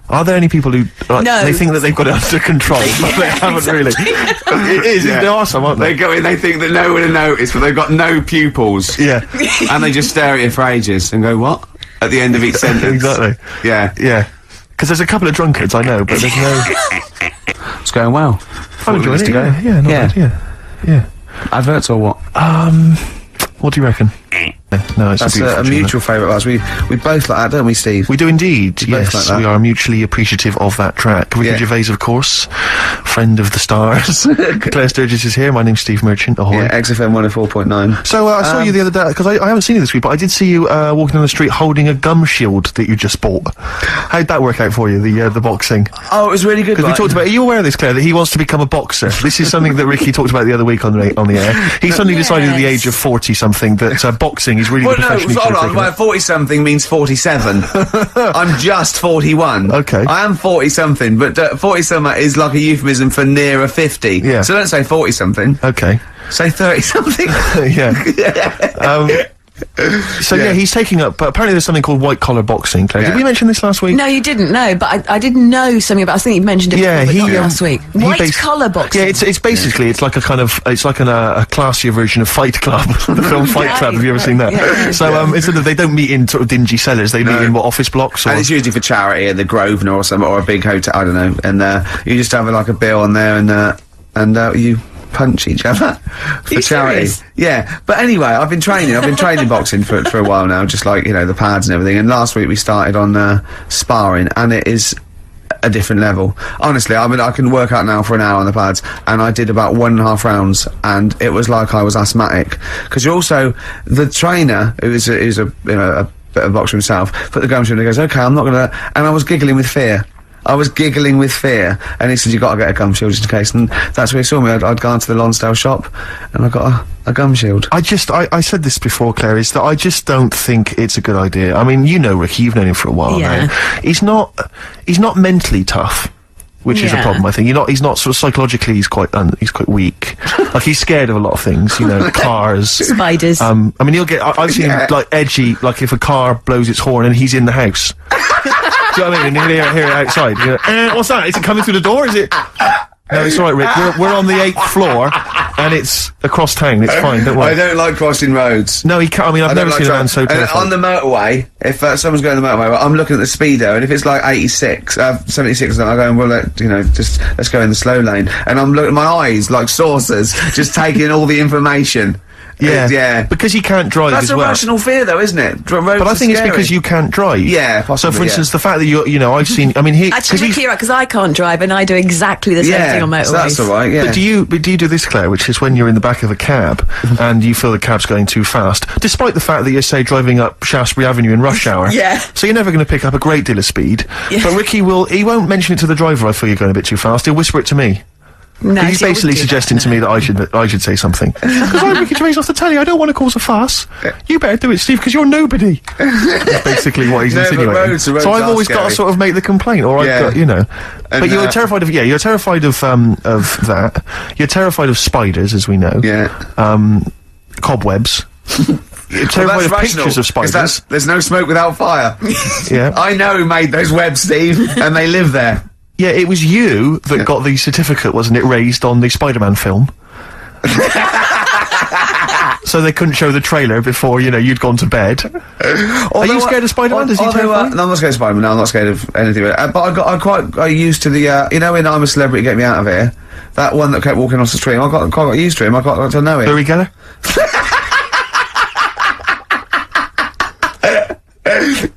Are there any people who No. they think that they've got it under control, but they haven't really? It is. Yeah. There are some, aren't They they? go in, they think that no one will notice, but they've got no pupils. Yeah, And they just stare at you for ages and go, what? At the end of each sentence. exactly. Yeah. Yeah, because there's a couple of drunkards I know, but there's no. It's going well. I'm enjoying it. to go. Yeah, not Yeah. bad, yeah. Adverts or what? What do you reckon? No, it's That's a beautiful a tune, mutual favourite of ours. We both like that, don't we, Steve? We do indeed, both yes. like that. We are mutually appreciative of that track. Ricky Yeah. Gervais, of course, friend of the stars. Claire Sturgis is here. My name's Steve Merchant. Ahoy. Yeah, XFM 104.9. So I saw you the other day, because I haven't seen you this week, but I did see you walking down the street holding a gum shield that you just bought. How'd that work out for you, the boxing? Oh, it was really good. Because we talked about, are you aware of this, Claire, that he wants to become a boxer? This is something that Ricky talked about the other week on the air. He suddenly decided at the age of 40-something that boxing is really Well, the no, profession he's hold gonna on. take Well, up. 40-something means 47. I'm just 41. Okay. I am 40-something, but 40-something is like a euphemism for nearer 50. Yeah. So don't say 40-something. Okay. Say 30-something. Yeah. So yeah, he's taking up. Apparently, there's something called white collar boxing. Claire, Yeah. did we mention this last week? No, you didn't know, but I didn't know something about. I think you mentioned it. Yeah, before, but he not last week. he White collar boxing. Yeah, it's basically it's like a kind of it's like a classier version of Fight Club, the film Fight Right. Club. Have you ever seen that? Yeah. So it's sort of, they don't meet in sort of dingy cellars. They meet in office blocks. Or And it's usually for charity at the Grosvenor or something, or a big hotel, I don't know. And you just have like a bill on there and you punch each other for you charity. serious? Yeah. But anyway, I've been training boxing for a while now, just like, you know, the pads and everything. And last week we started on sparring, and it is a different level. Honestly, I mean, I can work out now for an hour on the pads, and I did about 1.5 rounds, and it was like I was asthmatic. Because you're also, the trainer, who's a you know, a bit of a boxer himself, put the gum shield and he goes, okay, I'm not gonna, and I was giggling with fear. And he said, you got to get a gum shield just in case. And that's where he saw me. I'd gone to the Lonsdale shop, and I got a gum shield. I said this before, Claire, is that I just don't think it's a good idea. I mean, you know Ricky, you've known him for a while Yeah. now. He's not mentally tough, which is a Yeah. problem, I think. He's not sort of psychologically, he's quite weak. Like, he's scared of a lot of things, you know, cars. Spiders. I mean, I've seen him, like, edgy, like if a car blows its horn and he's in the house. Do you know what I mean? And you hear it outside. You know, what's that? Is it coming through the door? Is it? No, it's all right, Rick. We're on the 8th floor, and it's across town. It's fine, don't worry. I don't like crossing roads. No, he can't. I mean, I've never seen a man so and terrified. on the motorway, if someone's going on the motorway, I'm looking at the speedo, and if it's like 86, 76, I'm going, well, let's go in the slow lane. And I'm looking, my eyes like saucers, just taking all the information. Yeah, Yeah. because he can't drive That's as a well. rational fear, though, isn't it? Roads But I are think it's scary. because you can't drive. Yeah, possibly, So, for yeah. instance, the fact that I've seen. I mean, Actually, Ricky, because I can't drive and I do exactly the same thing on motorways. so that's all right. Yeah. But do you do this, Claire, which is when you're in the back of a cab and you feel the cab's going too fast, despite the fact that you're, say, driving up Shaftesbury Avenue in rush hour. Yeah. So you're never going to pick up a great deal of speed. Yeah. But Ricky he won't mention it to the driver, I feel you're going a bit too fast. He'll whisper it to me. No, He's she always basically do that. suggesting to me that I should say something. Because I'm Ricky Gervais off the telly, I don't want to cause a fuss. You better do it, Steve, because you're nobody. That's basically what he's No, but insinuating. roads So I've are always got to scary. sort of make the complaint, or Yeah. I've got, you know. And, But you're terrified of that. You're terrified of spiders, as we know. Yeah. Cobwebs. You're terrified of pictures of 'cause spiders. there's no smoke without fire. Yeah. I know who made those webs, Steve, and they live there. Yeah, it was you that got the certificate, wasn't it, raised on the Spider-Man film? So they couldn't show the trailer before, you'd gone to bed. Are you scared of Spider-Man? Does he terrify you? No, I'm not scared of Spider-Man. No, I'm not scared of anything. But I got used to the, in I'm a Celebrity, Get Me Out of Here. That one that kept walking off the stream. I quite got used to him. I got to know him. Uri Geller?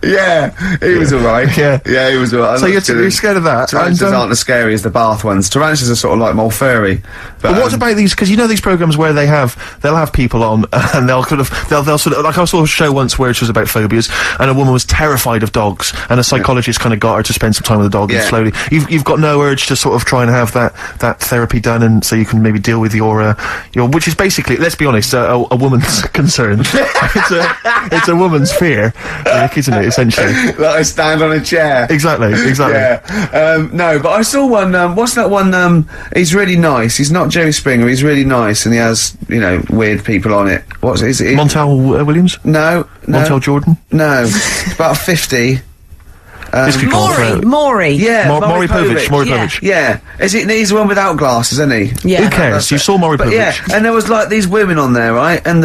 Yeah, he was alright. Yeah. Yeah, he was alright. So you're scared of that? Tarantulas And, aren't as scary as the bath ones. Tarantulas are sort of like more furry. But what about these? Because these programs where they'll have people on and they'll sort of like I saw a show once where it was about phobias and a woman was terrified of dogs and a psychologist kind of got her to spend some time with the dog and Yeah. slowly you've got no urge to sort of try and have that therapy done and so you can maybe deal with your which is basically, let's be honest, a woman's concern. it's a woman's fear, Rick, isn't it, essentially? That I stand on a chair. Exactly. Yeah. No, but I saw one, what's that one, he's really nice. He's not Jerry Springer, he's really nice, and he has, weird people on it. Is it? Montel Williams? No. Montel Jordan? No. It's about 50. This could go on forever. Maury. Yeah, Maury Povich. Maury Yeah. Povich. Yeah, he's the one without glasses, isn't he? Yeah. Who cares? You saw Maury But Povich. yeah, and there was like these women on there, right? And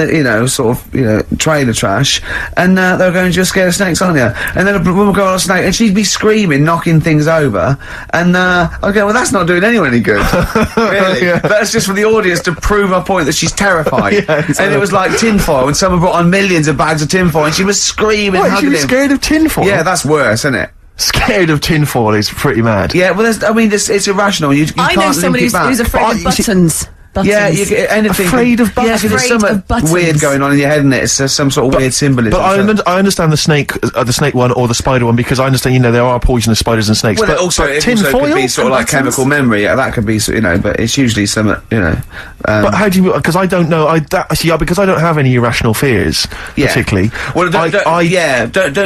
sort of, trailer trash, and they were going, "You're scared of snakes, aren't you?" And then a woman would go on a snake, and she'd be screaming, knocking things over, and I'd go, "Well, that's not doing anyone any good." Really? Yeah. That's just for the audience to prove her point that she's terrified. Yeah, exactly. And it was like tinfoil, and someone brought on millions of bags of tinfoil, and she was screaming, What, she hugging was him. scared of tinfoil? Yeah, that's worse, isn't it? Scared of tinfoil is pretty mad. Yeah, well, it's irrational. You I can't know link somebody it back. who's afraid But of buttons. Yeah, anything. Afraid of buttons? Yeah, 'cause there's Afraid something of buttons. weird going on in your head, isn't it? It's some sort of weird symbolism. But I understand the snake one or the spider one, because I understand, there are poisonous spiders and snakes. Well, but it also tinfoil could be sort of like buttons? chemical memory. Yeah, that could be, but it's usually some, But how do you? Because I don't know. Because I don't have any irrational fears, Yeah. particularly. Well, don't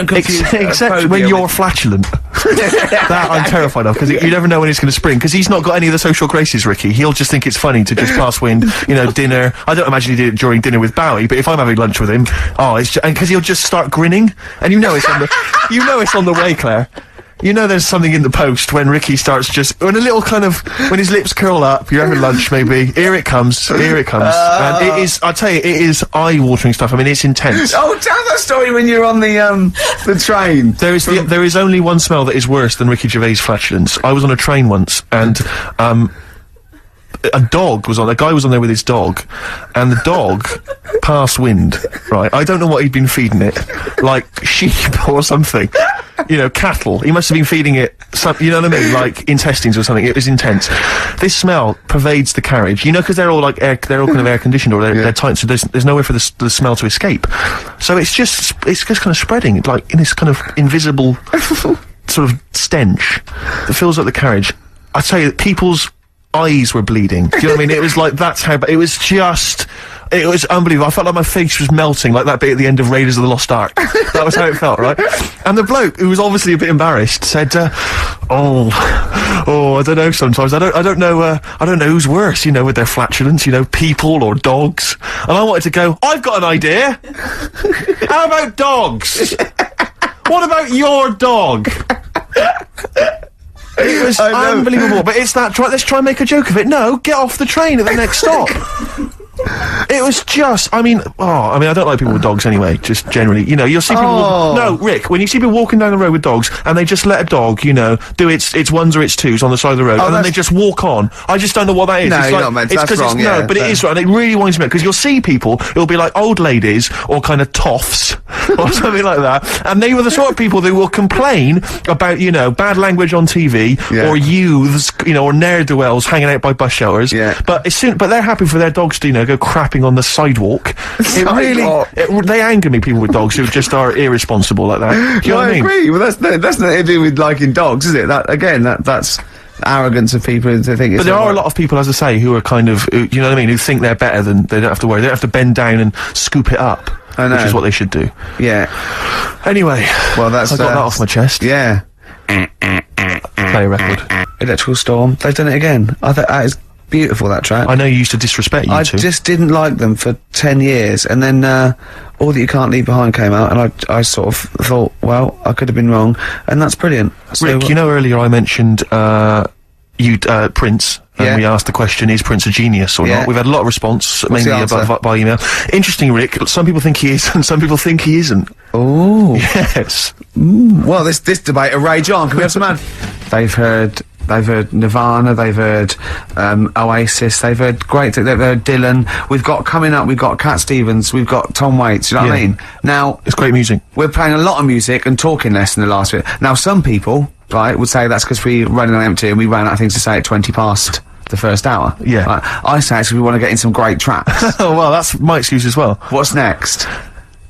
confuse. Except phobia when with- you're flatulent. That I'm terrified of, because you never know when it's going to spring. Because he's not got any of the social graces, Ricky. He'll just think it's funny to just pass wind. Dinner. I don't imagine he did it during dinner with Bowie, but if I'm having lunch with him, it's because he'll just start grinning, and it's on it's on the way, Claire. There's something in the post when Ricky starts when his lips curl up, you're having lunch maybe, here it comes. And it is, I tell you, it is eye-watering stuff. I mean, it's intense. Oh, tell that story when you're on the train. There is only one smell that is worse than Ricky Gervais' flatulence. I was on a train once, and, a guy was on there with his dog, and the dog passed wind, right? I don't know what he'd been feeding it, like sheep or something. Cattle. He must have been feeding it some, like intestines or something. It was intense. This smell pervades the carriage, because they're all like they're all kind of air conditioned, or they're tight, so there's nowhere for the smell to escape. So it's just kind of spreading, like in this kind of invisible sort of stench that fills up the carriage. I tell you, people's eyes were bleeding. Do you know what I mean? It was like, that's how, it was unbelievable. I felt like my face was melting, like that bit at the end of Raiders of the Lost Ark. That was how it felt, right? And the bloke, who was obviously a bit embarrassed, said, I don't know sometimes. I don't know who's worse, with their flatulence, people or dogs. And I wanted to go, I've got an idea. How about dogs? What about your dog? It was unbelievable, but it's that, let's try and make a joke of it. No, get off the train at the next stop. It was just, I don't like people with dogs anyway, just generally, you'll see people, no, Rick, when you see people walking down the road with dogs, and they just let a dog, do its ones or its twos on the side of the road, and then they just walk on. I just don't know what that is. No, it's you're not meant to, that's wrong, yeah. No, but it is right, and it really winds me up, because you'll see people, it'll be like old ladies, or kind of toffs, or something like that, and they were the sort of people that will complain about, bad language on TV, or youths, or ne'er-do-wells hanging out by bus shelters, but they're happy for their dogs to, go crapping on the sidewalk. They anger me, people with dogs who just are irresponsible like that. Do you know what I mean? agree. Well, that's nothing to do with liking dogs, is it? That's arrogance of people to think it's. But there are a lot of people, as I say, who are kind of, who think they're better than, they don't have to worry. They don't have to bend down and scoop it up. I know. Which is what they should do. Yeah. Anyway. Well, I got that off my chest. Yeah. Play a record. Electrical Storm. They've done it again. I thought that is beautiful, that track. I know you used to disrespect I just didn't like them for 10 years, and then All That You Can't Leave Behind came out, and I sort of thought, well, I could have been wrong, and that's brilliant. So, Rick, earlier I mentioned Prince, and we asked the question, is Prince a genius or not? We've had a lot of response, mainly by email. Interesting, Rick, some people think he is, and some people think he isn't. Oh. Yes. Well, this debate will rage on. Can we have some ad? They've heard Nirvana, they've heard Oasis, they've heard they've heard Dylan. We've got Cat Stevens, we've got Tom Waits, you know what I mean? Now, it's great music. We're playing a lot of music and talking less in the last bit. Now, some people, right, would say that's because we running on empty and we ran out of things to say at 20 past the first hour. Yeah. Right? I say it's because we want to get in some great tracks. Oh, well, that's my excuse as well. What's next?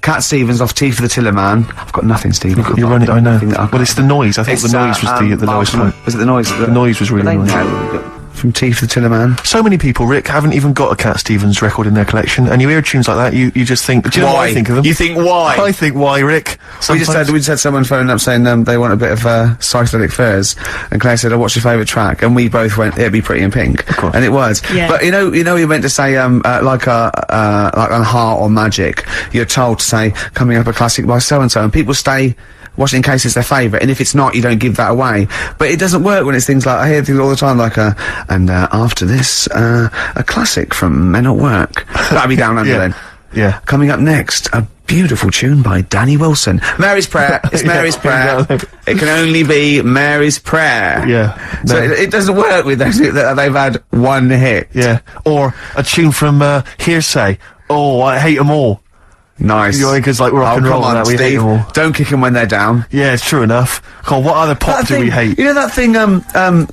Cat Stevens off Tea for the Tiller Man. I've got nothing, Steve. You're running, I know. Well, it's the noise. I think the noise was the lowest point. Was it the noise? The noise was really annoying. From Tea for the Tiller Man. So many people, Rick, haven't even got a Cat Stevens record in their collection, and you hear tunes like that, you just think, do you know what I think of them? You think why? I think why, Rick? We just had someone phone up saying they want a bit of psychedelic furs, and Claire said, "Oh, what's your favourite track?" And we both went, "It'd be Pretty in Pink," and it was. Yeah. But you know, you meant to say like on Heart or Magic, you're told to say coming up a classic by so and so, and people stay watching in case it's their favourite, and if it's not, you don't give that away. But it doesn't work when it's things like, I hear things all the time like, and after this, a classic from Men at Work. That'll be Down Under then. Yeah. Coming up next, a beautiful tune by Danny Wilson. Mary's Prayer. It's Mary's Prayer. It can only be Mary's Prayer. Yeah. So it doesn't work with those that they've had one hit. Yeah. Or a tune from Hearsay. Oh, I hate them all. Nice. You know, because like rock and roll come on, and that, we hate Steve. them all. Don't kick them when they're down. Yeah, it's true enough. God, what other pop do we hate? You know that thing, yeah. No,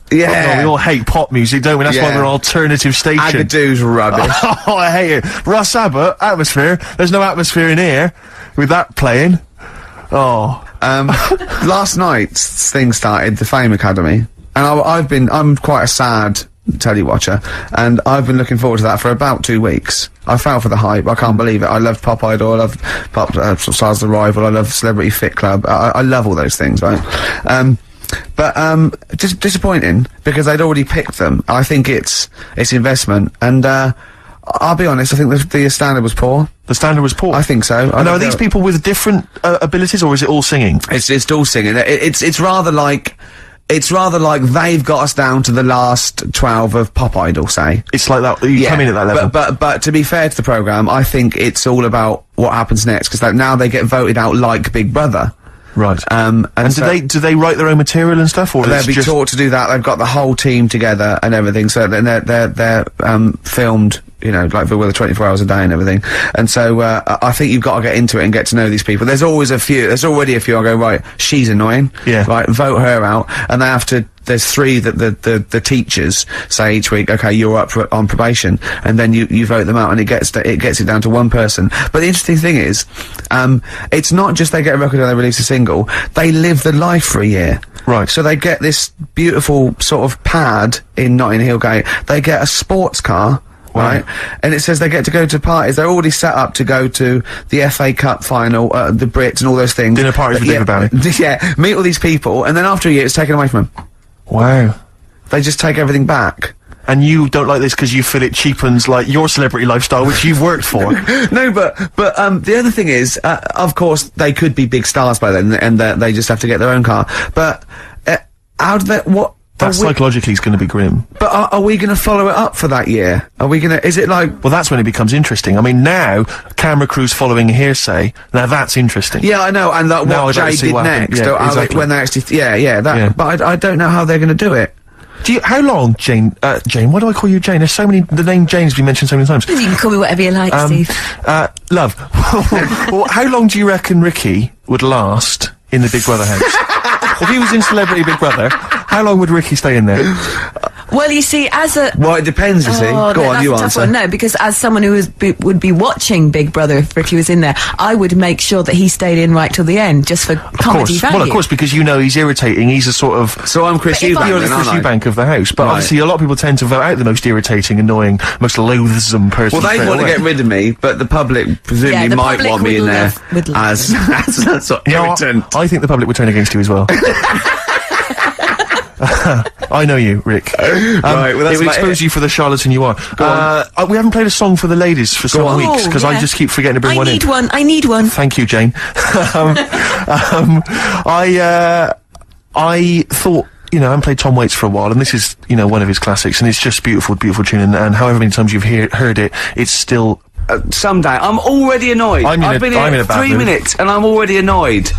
we all hate pop music, don't we? That's why we're an alternative station. Agadoo's rubbish. Oh, I hate it. Russ Abbott, Atmosphere. There's no atmosphere in here with that playing. Oh. Last night's thing started, the Fame Academy, and I'm quite a sad telly watcher, and I've been looking forward to that for about 2 weeks. I fell for the hype. I can't believe it. I loved Pop Idol. I love Pop Stars The Rival. I love Celebrity Fit Club. I love all those things, right? But just disappointing because I'd already picked them. I think it's investment, and I'll be honest. I think the standard was poor. The standard was poor. I think so. And are these people with different abilities, or is it all singing? It's all singing. It's rather like. It's rather like they've got us down to the last 12 of Pop Idol, say. It's like that, you come in at that level. But to be fair to the programme, I think it's all about what happens next, because now they get voted out like Big Brother. Right. And so do they write their own material and stuff, or they'll be taught to do that? They've got the whole team together and everything, so then they're filmed, you know, like with 24 hours a day and everything. And so I think you've got to get into it and get to know these people. There's already a few I go, right, she's annoying. Yeah. Right, vote her out. And they have to, there's 3 that the teachers say each week, okay, you're up on probation, and then you vote them out, and it gets it down to 1 person. But the interesting thing is, it's not just they get a record and they release a single, they live the life for a year. Right. So they get this beautiful sort of pad in Notting Hill Gate, they get a sports car, right? And it says they get to go to parties. They're already set up to go to the FA Cup final, the Brits and all those things. Dinner parties with David Bowie. Yeah, meet all these people, and then after a year it's taken away from them. Wow. They just take everything back. And you don't like this because you feel it cheapens, like, your celebrity lifestyle, which you've worked for. No, but the other thing is, of course, they could be big stars by then, and they just have to get their own car. But how do they, what... That psychologically is going to be grim. But are we going to follow it up for that year? Are we going to... Is it like... Well, that's when it becomes interesting. I mean, now, camera crews following Hearsay, now that's interesting. Yeah, I know, and like, what Jay did next. Yeah, exactly. When they actually... But I don't know how they're going to do it. How long, Jane, why do I call you Jane? There's so many, the name Jane's been mentioned so many times. You can call me whatever you like, Steve. Love, well, how long do you reckon Ricky would last in the Big Brother house? If he was in Celebrity Big Brother, how long would Ricky stay in there? Well, you see, as a... Well, it depends, you see. Go on, you answer. No, because as someone who would be watching Big Brother if Ricky was in there, I would make sure that he stayed in right till the end, just for comedy value. Well, of course, because you know he's irritating. He's a sort of... So I'm Chris Eubank, You're the Chris Eubank of the house. But obviously a lot of people tend to vote out the most irritating, annoying, most loathsome person. Well, they want to get rid of me, but the public presumably might want me in there as a sort of irritant. I think the public would turn against you as well. I know you, Rick. Right, well, that's it would expose you for the charlatan you are. Go on. We haven't played a song for the ladies for some weeks, because I just keep forgetting to bring one in. I need one. Thank you, Jane. I thought, you know, I haven't played Tom Waits for a while, and this is, you know, one of his classics, and it's just beautiful, beautiful tune, and however many times you've heard it, it's still... someday. I'm already annoyed. I've been here 3 minutes, and I'm already annoyed.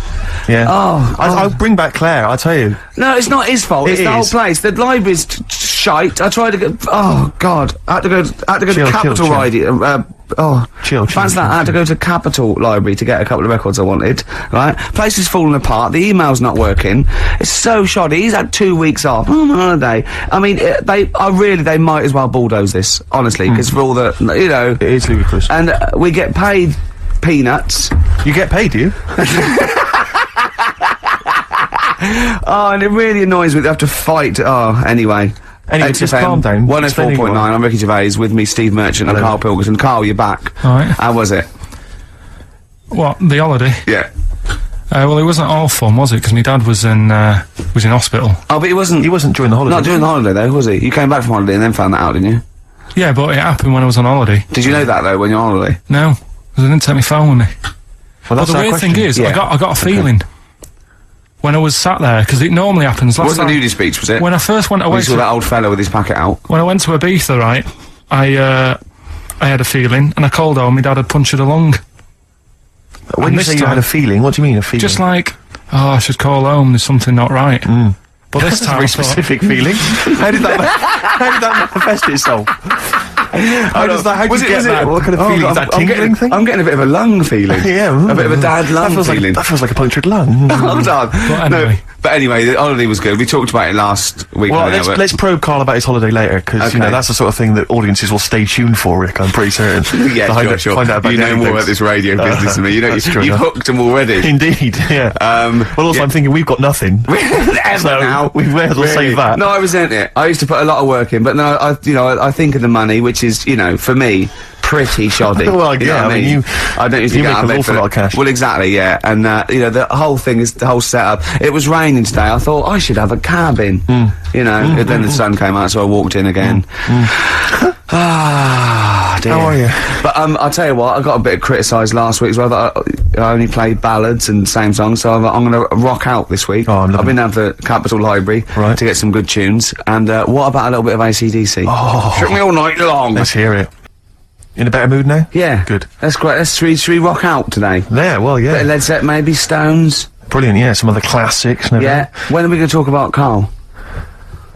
Yeah. I'll bring back Claire, I'll tell you. No, it's not his fault. It's the whole place. The library's shite. I tried to go... Oh, God. I had to go to Capital Library. Fancy that. I had to go to Capital Library to get a couple of records I wanted, right? Place is falling apart. The email's not working. It's so shoddy. He's had 2 weeks off. On holiday. I mean, they might as well bulldoze this, honestly, because for all the, you know... It is ludicrous. And we get paid peanuts. You get paid, do you? Oh, and it really annoys me they have to fight. Oh, anyway. Anyway, just calm down. 104.9, I'm Ricky Gervais, with me Steve Merchant and Karl Pilkington. Karl, you're back. Alright. How was it? What, the holiday? Yeah. Well, it wasn't all fun, was it? Because my dad was in hospital. Oh, but he wasn't during the holiday. Not during the holiday, though, was he? You came back from holiday and then found that out, didn't you? Yeah, but it happened when I was on holiday. Did you know that, though, when you're on holiday? No, because I didn't take my phone with me. Well, that's but the weird thing is, I got a feeling when I was sat there, because it normally happens. Wasn't a nudie speech, was it? When I first went away, you saw that old fella with his packet out. When I went to Ibiza, right, I had a feeling, and I called home. My dad had punctured a lung. When you say you had a feeling, what do you mean, a feeling? Just like, I should call home. There's something not right. But this time, very specific feeling. How did that manifest itself? How did you get that? What kind of feeling? Is that tingling thing? I'm getting a bit of a lung feeling. Yeah. A bit of a dad lung feeling. That feels like a punctured lung. Hold on. But anyway, the holiday was good. We talked about it last week. Well, let's probe Carl about his holiday later, because, that's the sort of thing that audiences will stay tuned for, Rick, I'm pretty certain. Yeah, sure. Find out about you know more about this radio business than me. You've hooked them already. Indeed, yeah. Well, also, I'm thinking we've got nothing. Now. We may as well save that. No, I resent it. I used to put a lot of work in, but no, I think of the money, which is, for me, pretty shoddy. Well, yeah, I mean, I don't usually get out of an awful lot of cash. Well, exactly, yeah. And, the whole thing is, the whole setup. It was raining today. I thought, I should have a cabin. Then the sun came out, so I walked in again. Ah, dear. How are you? But, I'll tell you what, I got a bit criticised last week as well, that I only played ballads and same songs, so I'm going to rock out this week. Oh, I've been down to Capitol Library to get some good tunes. And, what about a little bit of AC/DC? Oh. Took me all night long. Let's hear it. In a better mood now? Yeah. Good. That's great. Should we rock out today? Yeah, well, yeah. Bit of Led Zeppelin, maybe Stones. Brilliant, yeah. Some of the classics. Yeah. When are we going to talk about Carl?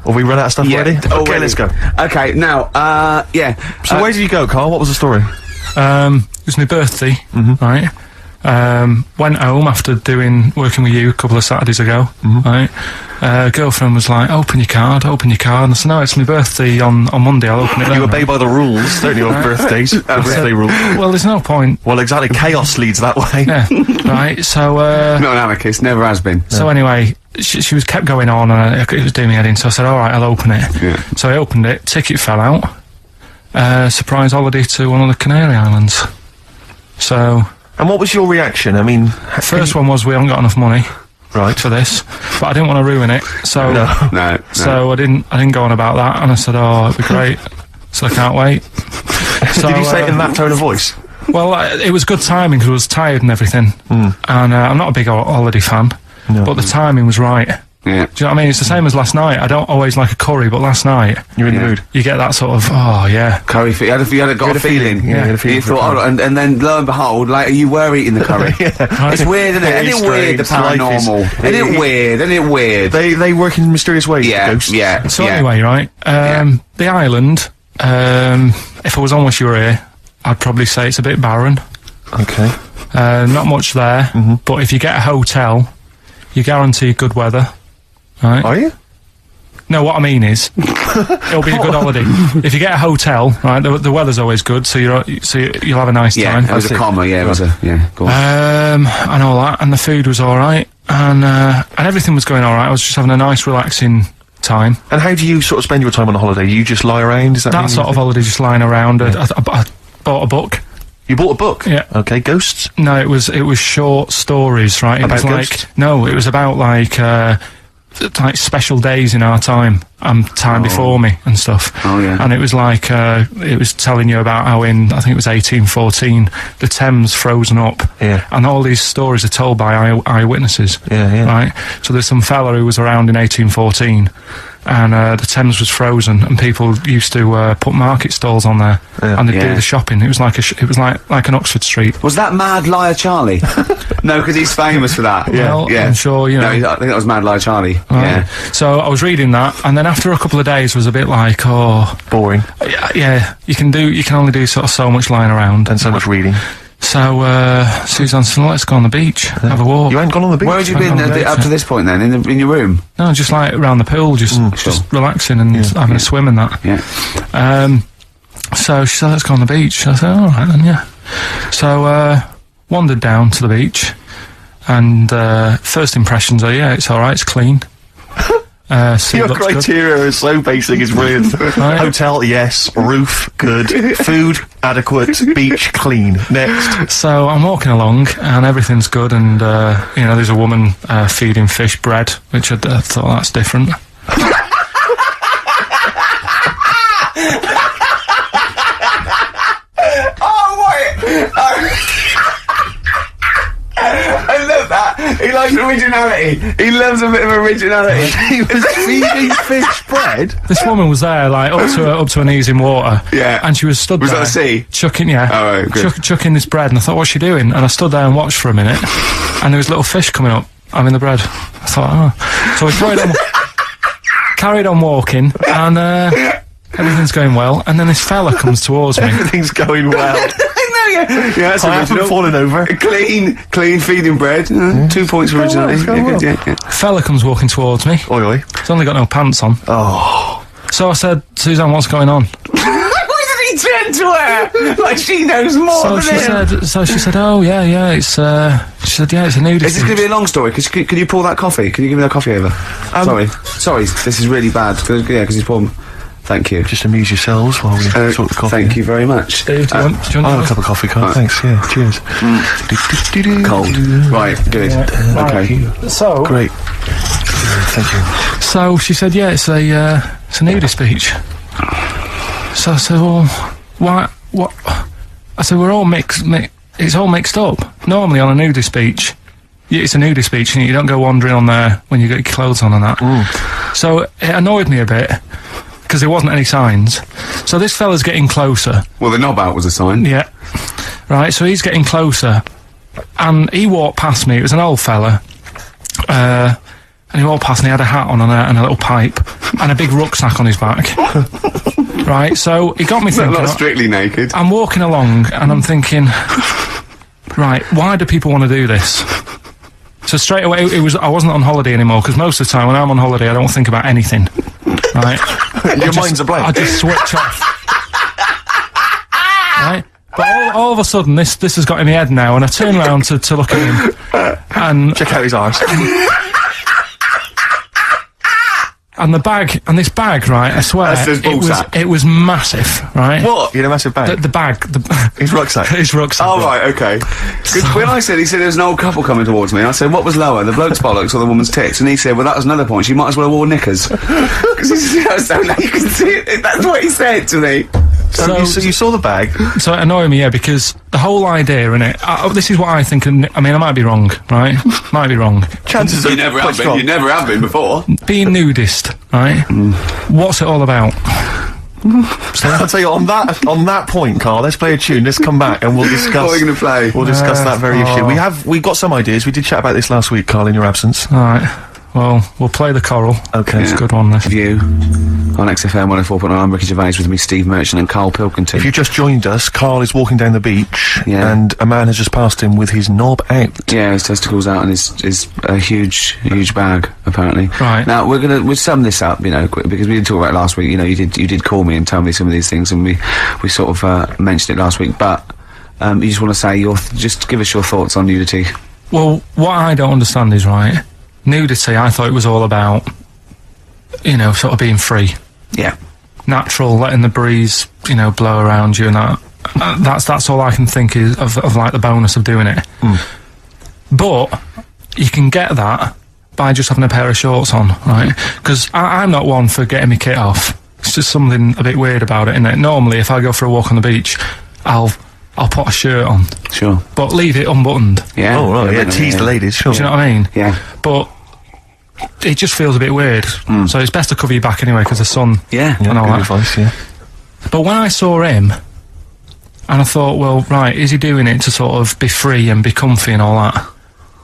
Have we run out of stuff already? Okay, let's go. Okay, now, yeah. So where did you go, Carl? What was the story? It was my birthday, right? Went home after working with you a couple of Saturdays ago, right? Girlfriend was like, open your card, and I said, no, it's my birthday on Monday, I'll open it then. You obey by the rules, don't you, of birthdays? Birthday rule. Well, there's no point. Well, exactly, chaos leads that way. Yeah, right, so, not an anarchist, never has been. So anyway, she was kept going on, and it was doing me head in, so I said, alright, I'll open it. Yeah. So I opened it, ticket fell out, surprise holiday to one of the Canary Islands. So... And what was your reaction? I mean... First one was, we haven't got enough money. Right. For this. But I didn't want to ruin it, so... No. So I didn't go on about that, and I said, it'd be great. So I can't wait. So, did you say it in that tone of voice? Well, it was good timing, because I was tired and everything. And I'm not a big holiday fan, but the timing was right. Yeah. Do you know what I mean? It's the same as last night. I don't always like a curry, but last night... You're in the mood. You get that sort of, curry, you had a feeling. Yeah, you thought, and then lo and behold, later you were eating the curry. It's weird, isn't it? Isn't it weird, the paranormal? Isn't it weird? They work in mysterious ways, yeah, ghosts. Yeah. So anyway, right, the island, if I was on with you here, I'd probably say it's a bit barren. Okay. Not much there, but if you get a hotel, you guarantee good weather. Right. Are you? No, what I mean is, it'll be a good holiday. If you get a hotel, right, the weather's always good, so you'll have a nice time. Yeah, it was a comma, go on. And all that, and the food was alright, and everything was going alright. I was just having a nice, relaxing time. And how do you sort of spend your time on a holiday? You just lie around? Is that sort of holiday, just lying around. I bought a book. You bought a book? Yeah. Okay, ghosts? No, it was short stories, right? About ghosts? No, it was about like special days in our time and time before me and stuff. Oh, yeah. And it was like, it was telling you about how in, I think it was 1814, the Thames frozen up. Yeah. And all these stories are told by eyewitnesses. Yeah. Right? So there's some fella who was around in 1814, and the Thames was frozen, and people used to put market stalls on there, and they'd do the shopping. It was like like an Oxford Street. Was that Mad Liar Charlie? No, because he's famous for that. Well, I'm sure, you know. No, I think that was Mad Liar Charlie. Right. Yeah. So I was reading that, and then after a couple of days was a bit like, boring. Yeah, you can only do sort of so much lying around and so much reading. So Suzanne said, let's go on the beach, have a walk. You hadn't gone on the beach? Where had you been up to this point then? In your room? No, just like around the pool, just relaxing and having a swim and that. Yeah. So she said, let's go on the beach. I said, all right then, yeah. So wandered down to the beach, and first impressions are, it's all right, it's clean. Sea Your looks good. criteria is so basic, it's brilliant. Hotel, yes. Roof, good. Food, adequate. Beach, clean. Next. So I'm walking along and everything's good, and you know, there's a woman feeding fish bread, which I thought that's different. I love that. He likes originality. He loves a bit of originality. He was feeding fish bread? This woman was there, like, up to her knees in water. Yeah. And she was stood Was there. that a sea? Chucking, yeah. Oh, right, good. Chucking this bread, and I thought, what's she doing? And I stood there and watched for a minute, and there was little fish coming up, having the bread. I thought, oh. So I carried on walking, and everything's going well, and then this fella comes towards me. Everything's going well. Yeah, that's I haven't original. fallen over. Clean feeding bread. 2 points for originality. Yeah. Fella comes walking towards me. Oi, oi. He's only got no pants on. Oh. So I said, Suzanne, what's going on? Why did he turn to her? Like she knows more So than she him. said, oh yeah, it's she said, yeah, it's a nudist. Is this going to be a long story? Can you pour that coffee? Can you give me that coffee over? Sorry, this is really bad. Because he's pouring. Thank you. Just amuse yourselves while we talk the coffee. Thank you very much. Steve, do you want I'll have a cup of coffee, Carl. Thanks, yeah. Cheers. Cold. Right, good. Okay. So Great. Thank you. So she said, yeah, it's a nudist beach. So I said, well, why? What? I said, we're all mixed. It's all mixed up. Normally on a nudist beach, it's a nudist beach, and you don't go wandering on there when you get your clothes on and that. So it annoyed me a bit, because there wasn't any signs. So this fella's getting closer. Well, the knob out was a sign. Yeah. Right, so he's getting closer. And he walked past me. It was an old fella. And he walked past and he had a hat on and a little pipe. And a big rucksack on his back. Right, so he got me thinking. Not strictly naked. I'm walking along and I'm thinking, right, why do people want to do this? So straight away, I wasn't on holiday anymore, because most of the time when I'm on holiday, I don't think about anything. Right? Your mind's a blank. I just switch off. Right? But all of a sudden, this has got in my head now, and I turn around to look at him, and check out his arse. And this bag, right, I swear, That's his ball sack. it was massive, right? What? You had a massive bag? The bag. His rucksack? His rucksack. Oh, right, okay. Because when he said there was an old couple coming towards me, I said, what was lower, the bloke's bollocks or the woman's tits? And he said, well, that was another point, she might as well have worn knickers. Because he said, so now you can see it. That's what he said to me. So you saw the bag? So it annoyed me, yeah, because the whole idea in it, this is what I think, I mean, I might be wrong, right? Might be wrong. Chances are You never have been. You never have been before. Being nudist, right? What's it all about? So I'll tell you, on that point, Carl, let's play a tune, let's come back and we'll discuss... What are we going to play? We'll discuss that very issue. We've got some ideas, we did chat about this last week, Carl, in your absence. Alright, well, we'll play the choral. Okay. It's a good one, this. View on XFM 104.9. I'm Ricky Gervais, with me Steve Merchant and Karl Pilkington. If you just joined us, Carl is walking down the beach, Yeah. and a man has just passed him with his knob out. Yeah, his testicles out and his a huge bag, apparently. Right. Now we'll sum this up, you know, quick, because we did talk about it last week. You know, you did call me and tell me some of these things, and we sort of mentioned it last week. But you just want to say just give us your thoughts on nudity. Well, what I don't understand is, right, nudity, I thought it was all about, you know, sort of being free. Yeah. Natural, letting the breeze, you know, blow around you and that. That's all I can think is of like the bonus of doing it. But you can get that by just having a pair of shorts on, right? Because I'm not one for getting my kit off. It's just something a bit weird about it, isn't it? Normally, if I go for a walk on the beach, I'll put a shirt on. Sure. But leave it unbuttoned. Yeah. Oh, right, yeah, tease the ladies, sure. Do you know what I mean? Yeah. But it just feels a bit weird. So it's best to cover your back anyway, because the sun Yeah. and all Good that. advice, yeah. But when I saw him, and I thought, well, right, is he doing it to sort of be free and be comfy and all that?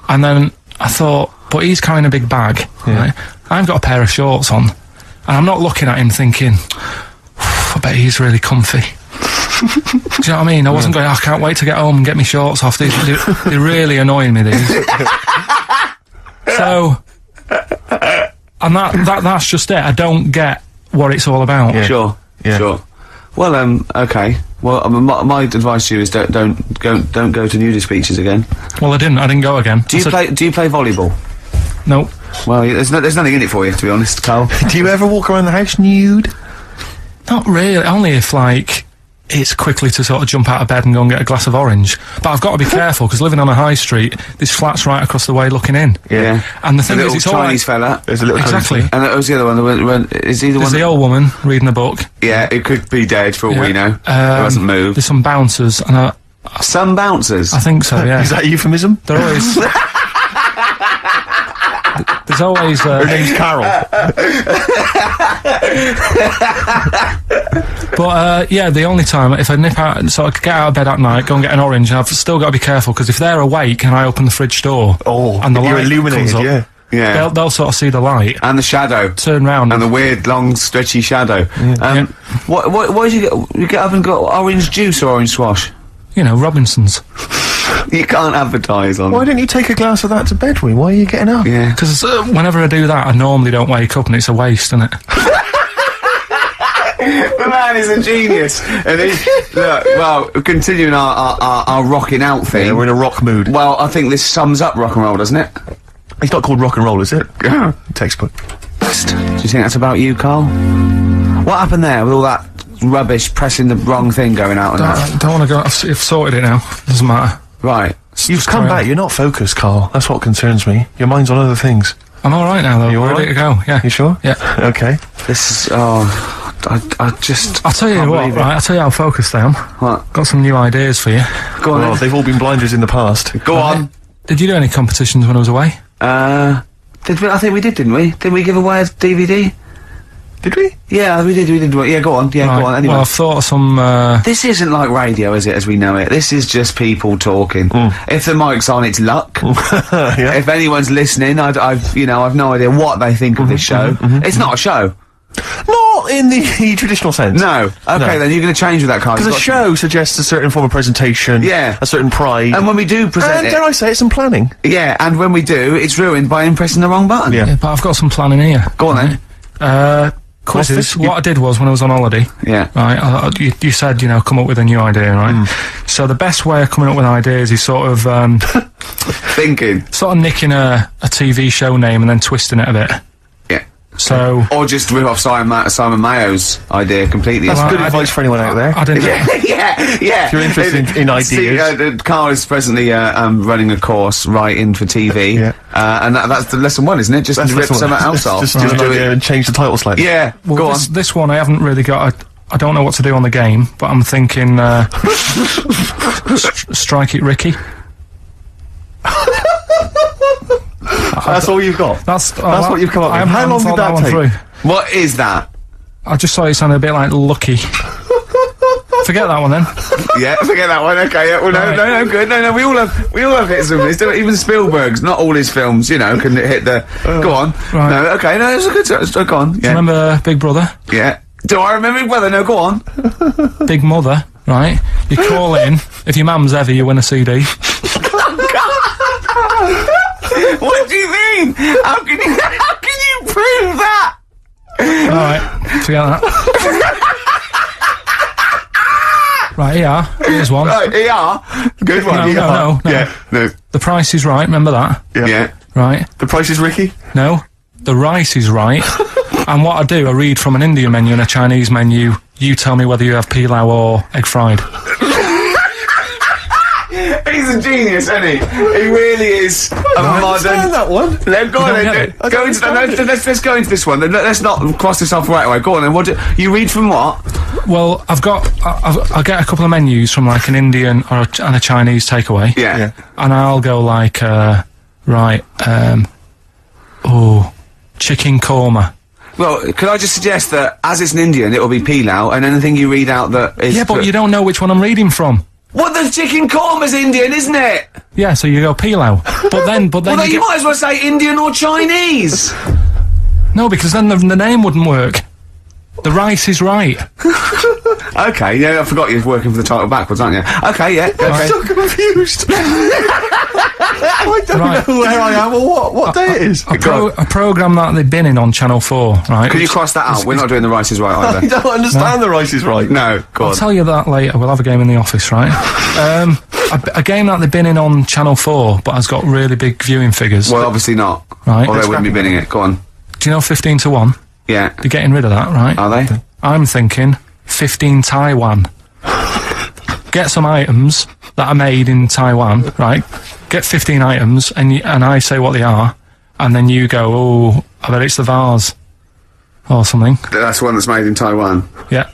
And then I thought, but he's carrying a big bag, right? I've got a pair of shorts on, and I'm not looking at him thinking, I bet he's really comfy. Do you know what I mean? I wasn't going, I can't wait to get home and get my shorts off. They're really annoying me, these. So, and that's just it. I don't get what it's all about. Yeah. Sure. Yeah. Sure. Well, okay. Well, I mean, my advice to you is don't go to nudist beaches again. Well, I didn't go again. Do you play volleyball? Nope. Well, there's nothing in it for you, to be honest, Carl. Do you ever walk around the house nude? Not really. Only if, like, it's quickly to sort of jump out of bed and go and get a glass of orange. But I've got to be careful, because living on a high street, this flat's right across the way looking in. Yeah. And the thing is, it's all Chinese fella. There's a little Exactly. And that was the other one. Is he the There's one? the old woman reading a book. Yeah, it could be dead for all we know. It Um, hasn't moved. There's some bouncers, and Some bouncers. I think so, yeah. Is that a euphemism? They're always... There's always... Her name's Carol. But, yeah, the only time, if I nip out and sort of get out of bed at night, go and get an orange, I've still got to be careful, because if they're awake and I open the fridge door... and the you're light illuminated, comes up, yeah. Yeah. they'll sort of see the light, And the shadow. turn round... And the weird, long, stretchy shadow. What did you get up and got orange juice or orange squash? You know, Robinsons. You can't advertise on. Why didn't you take a glass of that to bed with? Why are you getting up? Yeah. Because whenever I do that, I normally don't wake up, and it's a waste, isn't it? The man is a genius. And look, well, continuing our rocking out thing. Yeah, we're in a rock mood. Well, I think this sums up rock and roll, doesn't it? It's not called rock and roll, is it? Yeah. Textbook. Do you think that's about you, Carl? What happened there with all that rubbish pressing the wrong thing going out and that? Don't want to go... I've sorted it now. Doesn't matter. Right. You've come back. You're not focused, Carl. That's what concerns me. Your mind's on other things. I'm all right now, though. You all Ready right? to go, yeah. You sure? Yeah. Okay. This is... I just... I'll tell you can't what, believe it. right, I'll tell you how focused I am. What? Got some new ideas for you. Go on Well, then. they've all been blinders in the past. Go on. Did you do any competitions when I was away? Did we? I think we did, didn't we? Didn't we give away a DVD? Did we? Yeah, we did. Yeah, go on. Yeah, go on. Anyway. Well, I've thought of some, This isn't like radio, is it, as we know it? This is just people talking. If the mic's on, it's luck. Yeah. If anyone's listening, I've no idea what they think of this show. It's not a show. Not in the traditional sense. No. Okay, No. then you're going to change with that, Carl. Because a You've got show suggests a certain form of presentation. Yeah. A certain pride. to- And when we do present And it... dare I say it, some planning. Yeah, and when we do, it's ruined by him pressing the wrong button. Yeah. yeah, but I've got some planning here. Go on, then. Quizzes. this? What I did was, when I was on holiday, Yeah. right, you said, you know, come up with a new idea, right? So the best way of coming up with ideas is sort of, Thinking. sort of nicking a TV show name and then twisting it a bit. Yeah. So... Or just rip off Simon Mayo's idea completely. Well, Good I advice for anyone out there. I didn't... yeah. If you're interested in ideas. Carl is presently running a course writing for TV. Yeah. And that's the lesson one, isn't it? Just That's rip the one. something else off. Just do do it it. and change the title slightly. Yeah. Well, go on. this one I haven't really got I don't know what to do on the game, but I'm thinking, Strike It Ricky. That's all you've got. That's what you've come up with. How long did that take? Through. What is that? I just thought it sounded a bit like Lucky. Forget that one then. Yeah, forget that one. Okay, yeah. Well, Right. no, good. No, we all have hits and misses. Even Spielberg's, not all his films, you know, can hit the. Go on. Right. No, okay, no, it's a good. Go on. Do you Yeah. remember Big Brother? Yeah. Do I remember his brother? No, go on. Big Mother, right? You call in. If your mum's ever, you win a CD. What do you mean? How can you prove that? Alright, forget that. Right, here. Here's one. Right, ER. Good one. No. Yeah. No. The Price is Right, remember that? Yeah. Right. The Price is Ricky? No. The rice is right. And what I do, I read from an Indian menu and a Chinese menu. You tell me whether you have pilau or egg fried. He's a genius, isn't he? He really is a modern. that one. Let's go on don't then. get it. Go into let's go into this one. Let's not cross this off right away. Go on then. What you read from what? Well, I'll get a couple of menus from like an Indian and a Chinese takeaway. Yeah. And I'll go like, chicken korma. Well, could I just suggest that as it's an Indian, it will be pilau, and anything you read out that is. Yeah, but you don't know which one I'm reading from. What, the chicken korma's Indian, isn't it? Yeah, so you go pilau. But then Well, then you might as well say Indian or Chinese. No, because then the name wouldn't work. The rice is right. Okay, yeah, I forgot you're working for the title backwards, aren't you? Okay, yeah. Okay. I'm so confused. I don't know where I am or what day it is. A programme that they've been in on Channel 4, right? Could you cross that out? We're not doing The Rice Is Right I either. don't understand The Rice Is Right. No, go I'll on. tell you that later. We'll have a game in the office, right? A game that they've been in on Channel 4, but has got really big viewing figures. Well, obviously not. Right. Or they wouldn't be binning it. Go on. Do you know 15 to 1? Yeah. They're getting rid of that, right? Are they? I'm thinking 15 Taiwan. Get some items that are made in Taiwan, right? Get 15 items, and I say what they are, and then you go, oh, I bet it's the vase. Or something. That's one that's made in Taiwan. Yeah.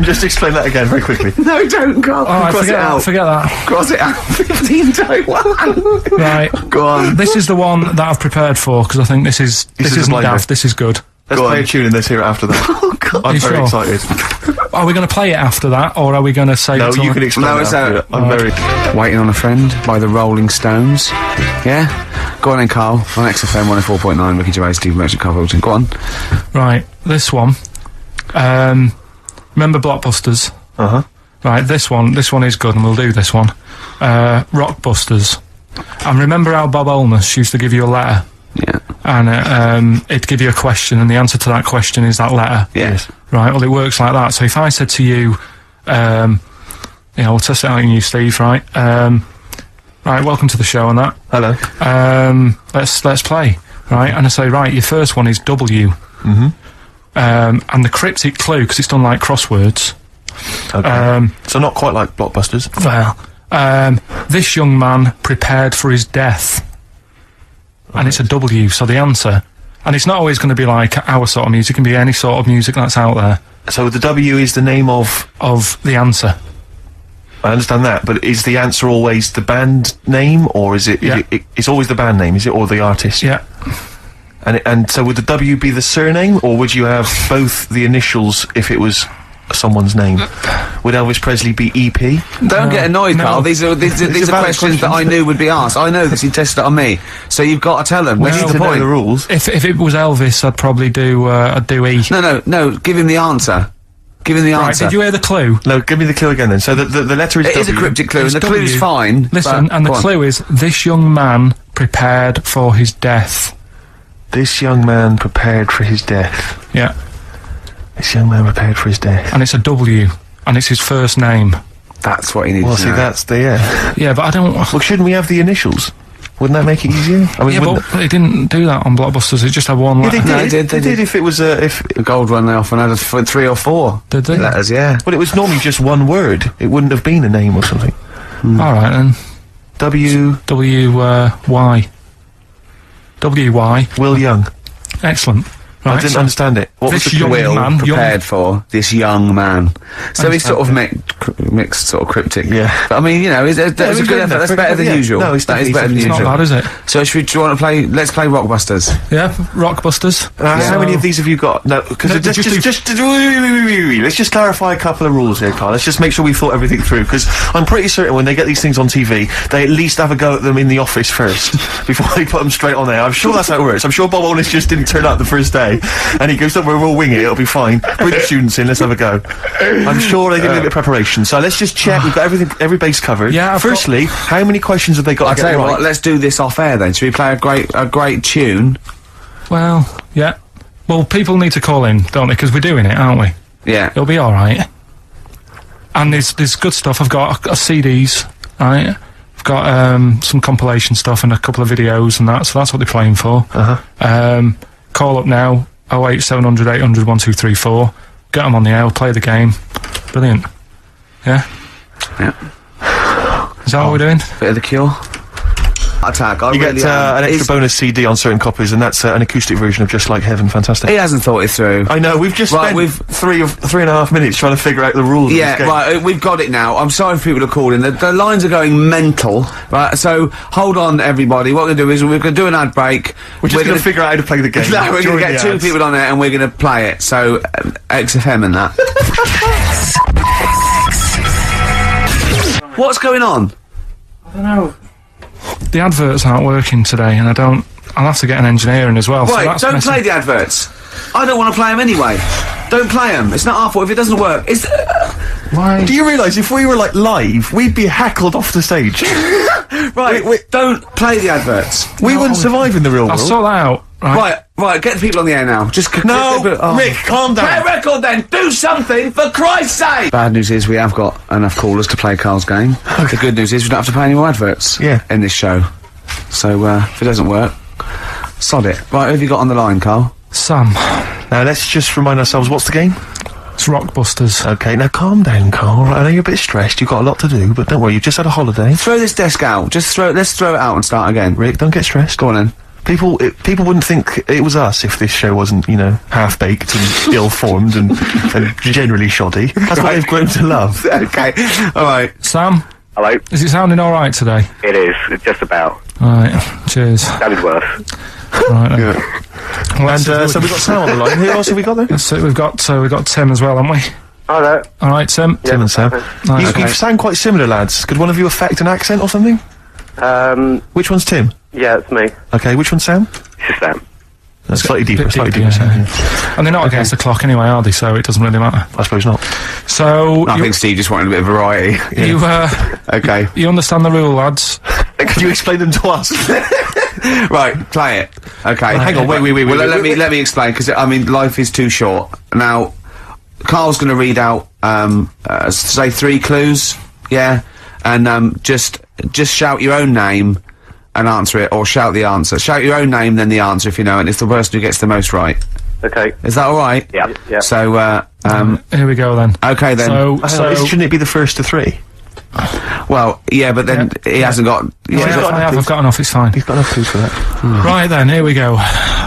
Just explain that again very quickly. No, don't, Carl. Alright, Cross it out. forget that. Cross it out. 15 Taiwan. Right. Go on. This is the one that I've prepared for, because I think this is isn't a blinder. daft, this is good. Let's Go play on. a tune in this here after that. Oh, God. I'm You very sure? excited. Are we going to play it after that, or are we going to say No, it till- you can explain No, that it's after out. it. I'm very... Waiting on a Friend by the Rolling Stones. Yeah? Go on then, Carl. On XFM 104.9, Ricky Gervais, Steve Merchant, Karl Pilkington. Go on. Right, this one. Remember Blockbusters? Uh-huh. Right, this one is good, and we'll do this one. Rockbusters. And remember how Bob Holness used to give you a letter? Yeah. And it'd give you a question, and the answer to that question is that letter. Yes. Right, well, it works like that. So if I said to you, we'll test it out on you, Steve, right? Right, welcome to the show and that. Hello. Let's play, right? And I say, right, your first one is W. Mm-hmm. And the cryptic clue, because it's done like crosswords. Okay. So not quite like Blockbusters. Well, this young man prepared for his death. And it's a W, so the answer... And it's not always going to be like our sort of music, it can be any sort of music that's out there. So the W is the name of... Of the answer. I understand that, but is the answer always the band name, or is it... Yeah. It's always the band name, is it, or the artist? Yeah. And so would the W be the surname, or would you have both the initials if it was someone's name? Would Elvis Presley be EP? Don't get annoyed, no. Carl. These are It's a questions valid question. that I knew would be asked. I know this. You tested it on me. So you've got to tell them. We This need is to the know point. the rules. If it was Elvis, I'd probably do E. No. Give him the answer. Give him the Right, answer. did you hear the clue? No, give me the clue again then. So the letter is It is a W. cryptic clue, and It's the clue's W. fine. Listen, but- and the go on. clue is, this young man prepared for his death. This young man prepared for his death. Yeah. This young man prepared for his death. And it's a W. And it's his first name. That's what he needs Well, to see, know. that's the... Yeah. Yeah, but I don't... Well, shouldn't we have the initials? Wouldn't that make it easier? I mean, Yeah, wouldn't but they didn't do that on Blockbusters, it just had one Yeah, letter. they No, did. they did. If it was if The gold one, they often had 3 or 4 Did they? letters, yeah. well, it was normally just one word. It wouldn't have been a name or something. Alright then. W. W-Y. W-Y. Will Young. Excellent. I Right, didn't so understand it. What was this the young clue? Will man, prepared for this young man. So he's sort of mixed, sort of cryptic. Yeah. But I mean, you know, that's a it was good good effort. enough. That's better than Yeah. usual. No, it's That is definitely better than It's not usual. bad, is it? So do you want to play? Let's play Rockbusters. Yeah, Rockbusters. How many of these have you got? No, because No, let's just clarify a couple of rules here, Carl. Let's just make sure we thought everything through, because I'm pretty certain when they get these things on TV, they at least have a go at them in the office first before they put them straight on there. I'm sure that's how it works. I'm sure Bob Holness just didn't turn up the first day, and he goes, "Don't worry, we'll wing it. It'll be fine. Bring the students in. Let's have a go." I'm sure they did a little bit of preparation. So let's just check. We've got every base covered. Yeah, I've Firstly, how many questions have they got I'll to tell get you right? what. Let's do this off air then. Should we play a great tune? Well, yeah. Well, people need to call in, don't they? Because we're doing it, aren't we? Yeah. It'll be alright. And there's good stuff. I've got CDs, right? I've got some compilation stuff and a couple of videos and that, so that's what they're playing for. Call up now, 08700 800 1234. Get them on the air, we'll play the game. Brilliant. Yeah? Yeah. Is that what we're doing? Bit of the Cure. Attack. I You really get am. an extra He's- bonus CD on certain copies, and that's an acoustic version of Just Like Heaven. Fantastic. He hasn't thought it through. I know, we've just Right, spent we've- 3.5 minutes trying to figure out the rules of Yeah, this game. right, we've got it now. I'm sorry for people to call in. The lines are going mental, right? So, hold on, everybody. What we're going to do is we're going to do an ad break. We're just going to figure out how to play the game. No, we're going to during get the 2 ads. people on there and we're going to play it. So, XFM and that. What's going on? I don't know. The adverts aren't working today, and I don't I'll have to get an engineer in as well. Right, so that's don't play the adverts. I don't want to play them anyway. Don't play them. It's not our fault if it doesn't work. It's... Why? Do you realise if we were, like, live, we'd be heckled off the stage? Right, don't play the adverts. We wouldn't survive in the real I'll world. sort that out. Right, get the people on the air now. Just No, Rick, calm play a down. record then. Do something for Christ's sake. Bad news is we have got enough callers to play Carl's game. The good news is we don't have to pay any more adverts. Yeah. In this show. So if it doesn't work, sod it. Right, who have you got on the line, Carl? Sam. Now, let's just remind ourselves, what's the game? It's Rockbusters. Okay, now calm down, Carl. I know you're a bit stressed, you've got a lot to do, but don't worry, you've just had a holiday. Throw this desk out. Let's throw it out and start again. Rick, don't get stressed. Go on then. People wouldn't think it was us if this show wasn't, you know, half-baked and ill-formed and generally shoddy. That's what they've grown to love. Okay, alright. Sam, Hello. is it sounding alright today? It is. It's just about. Alright, cheers. Sounded worse. Right then. Well, And that's so we've got Sam on the line. Who else have we got there? so we've got Tim as well, haven't we? Hi there. Alright, Tim. Tim and Sam. Right, You sound quite similar, lads. Could one of you affect an accent or something? Which one's Tim? Yeah, it's me. Okay, which one's Sam? This is Sam. That's slightly deeper, bit slightly deeper, deeper. yeah. Sam, yeah. And they're not against the clock anyway, are they? So it doesn't really matter. I suppose not. So, I think Steve just wanted a bit of variety. you Okay. you understand the rule, lads? Could you explain them to us? Right, play it. Okay. Hang on, wait. Well, let me explain, because, I mean, life is too short. Now, Carl's going to read out, say 3 clues, yeah? And, just shout your own name and answer it, or shout the answer. Shout your own name, then the answer if you know it, and it's the person who gets the most right. Okay. Is that alright? Yeah. Yeah. So, Here we go then. okay then. So Shouldn't it be the first to 3? Well, yeah, but then he hasn't got... yeah, I've got enough, it's fine. He's got enough clues for that. Right then, here we go.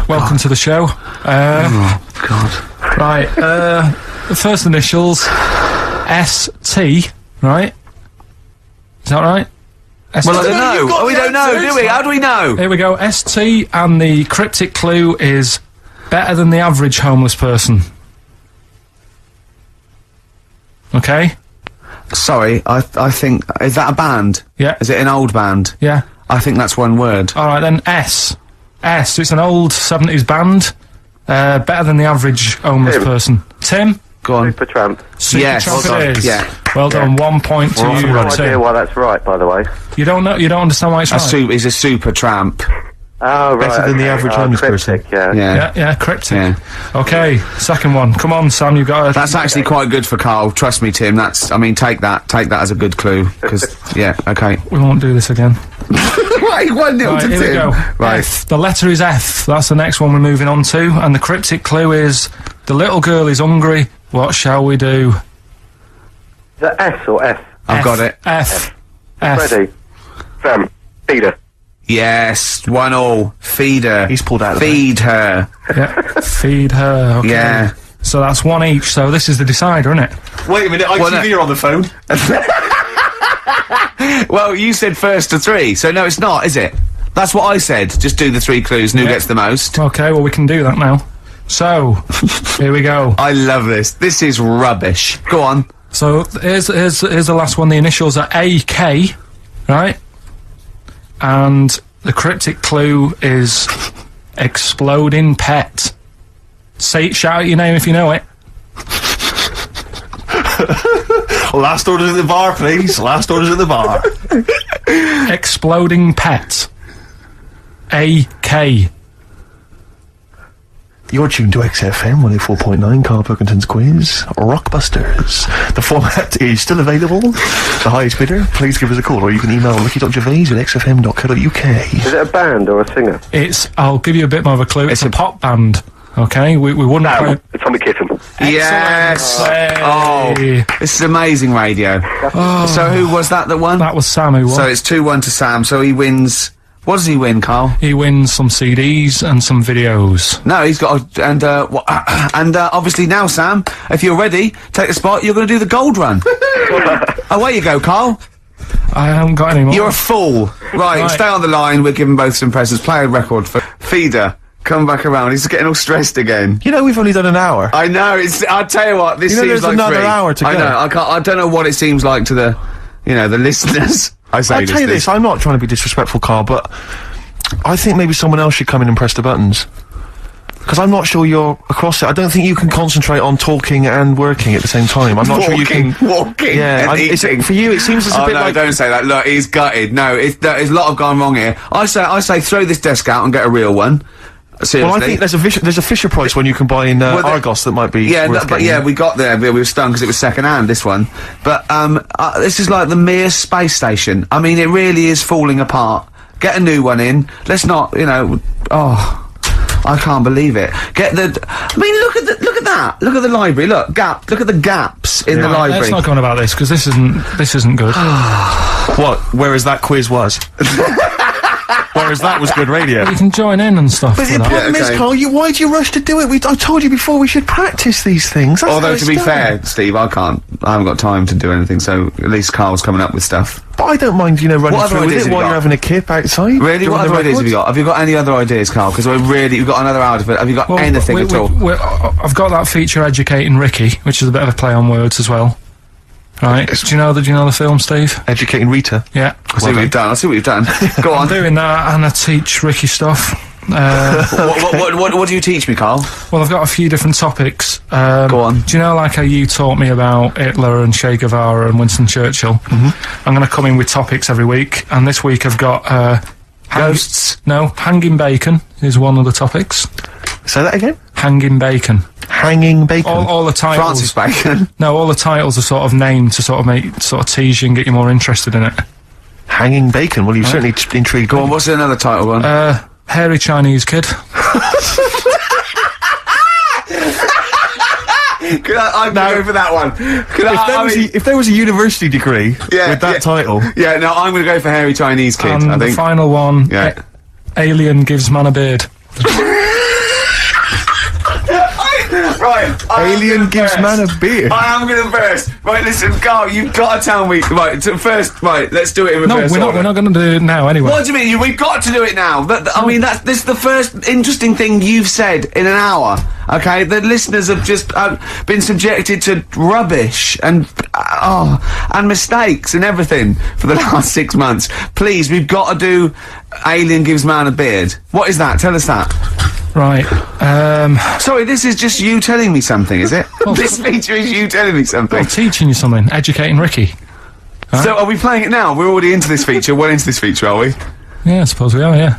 Welcome to the show. Oh, God. Right, the first initials, ST, right? Is that right? ST. Well, I don't know. Oh, we don't know, do we? How do we know? Here we go, ST, and the cryptic clue is better than the average homeless person. Okay? Sorry, I think... Is that a band? Yeah. Is it an old band? Yeah. I think that's one word. Alright then, S. It's an old 70s band. Better than the average homeless Tim. person. Tim? Go on. Supertramp. Yes. Supertramp Well done. it is. Yeah. Well done, 1 point to I have you, no idea Tim. why that's right, by the way. You don't understand why it's right? He's a super tramp. Oh, right. Better than the average homeless person. cryptic, yeah. Yeah. Yeah, cryptic. Yeah. Okay, second one. Come on, Sam, you got it. That's actually quite good for Carl. Trust me, Tim. I mean, take that as a good clue. Because, yeah, okay. We won't do this again. Right, 1-0 Right, to here we Tim. go. Right. F. The letter is F. That's the next one we're moving on to. And the cryptic clue is, the little girl is hungry. What shall we do? Is that S or F? I've got it. F. Ready? Sam. Peter. Yes, 1-1. Feed her. He's pulled out of the Feed her. Yeah. Feed her. Okay. Yeah. So that's 1 each. So this is the decider, isn't it? Wait a minute, ITV are on the phone. Well, you said first to 3, so no, it's not, is it? That's what I said. Just do the 3 clues and who gets the most. Okay, well, we can do that now. So, here we go. I love this. This is rubbish. Go on. So, here's the last one. The initials are AK, right? And the cryptic clue is exploding pet. Shout out your name if you know it. Last orders at the bar, please. Last orders at the bar. Exploding pet. AK. You're tuned to XFM 104.9, Karl Pilkington's quiz, Rockbusters. The format is still available. The highest bidder, please give us a call, or you can email ricky.gervais@xfm.co.uk. Is it a band or a singer? I'll give you a bit more of a clue. It's a pop band. Okay, we wouldn't play. It's Tommy Kitten. Yes. Hey. Oh, this is amazing radio. So who was that won? That was Sam who won. So it's 2-1 to Sam. So he wins. What does he win, Carl? He wins some CDs and some videos. No, he's got obviously now, Sam, if you're ready, take the spot. You're going to do the gold run. Away you go, Carl. I haven't got any more. You're a fool. Right, stay on the line. We're giving both some presents. Play a record for Feeder. Come back around. He's getting all stressed again. You know, we've only done an hour. I know. I'll tell you what. This You know, seems there's like another 3. hour to I go. know. I don't know what it seems like to the listeners. I say I'll tell you this, I'm not trying to be disrespectful, Carl, but I think maybe someone else should come in and press the buttons. Because I'm not sure you're across it. I don't think you can concentrate on talking and working at the same time. I'm not sure you can... Walking Yeah, and eating. for you, it seems as a bit no, like... don't say that. Look, he's gutted. No, there's a lot of gone wrong here. I say throw this desk out and get a real one. Seriously. Well, I think there's a Fisher Price one you can buy in Argos that might be worth but getting. yeah, we got there. We were stung because it was second hand, this one. But, this is like the Mir space station. I mean, it really is falling apart. Get a new one in. Let's not, I can't believe it. I mean, look at that. Look at the library. Look at the gaps in the library. Let's not go on about this, because this isn't good. What? Whereas that quiz was. Whereas that was good radio. You can join in and stuff. But the problem is, Carl, why do you rush to do it? I told you before we should practice these things. That's Although, how to be it's done. fair, Steve, I haven't got time to do anything, so at least Carl's coming up with stuff. But I don't mind, running What other through with ideas it have you while got? you're having a kip outside. Really? doing What the other ideas have you records. got? Have you got any other ideas, Carl? Because we've got another hour of it. Have you got anything at all? I've got that feature Educating Ricky, which is a bit of a play on words as well. Right? Do you know the film, Steve? Educating Rita. Yeah. I see what you've done. Go I'm on. doing that, and I teach Ricky stuff. What do you teach me, Carl? Well, I've got a few different topics. Go on. Do you know, like how you taught me about Hitler and Che Guevara and Winston Churchill? Mm-hmm. I'm going to come in with topics every week, and this week I've got Ghosts? hanging bacon is one of the topics. Say that again. Hanging bacon. Hanging bacon. All the titles. Francis Bacon. No, all the titles are sort of named to sort of tease you and get you more interested in it. Hanging bacon. Well, you've certainly intrigued. Go on, what's another title one? Hairy Chinese kid. I'm going for that one. If there was a university degree with that title. Yeah, no, I'm going to go for hairy Chinese kid, And I think. the final one, Yeah. Alien gives man a beard. Right. Alien gives man a beard. I am going to burst. Right, listen, Carl, you've got to tell me. Right, first, let's do it in No, reverse we're order. not going to do it now anyway. What do you mean? We've got to do it now. I mean, this is the first interesting thing you've said in an hour. Okay, the listeners have just been subjected to rubbish and mistakes and everything for the last 6 months. Please, we've got to do Alien gives man a beard. What is that? Tell us that. Right. Sorry, this is just you telling me something, is it? This feature is you telling me something. I'm teaching you something. Educating Ricky. So are we playing it now? We're already into this feature. Well into this feature, are we? Yeah, I suppose we are, yeah.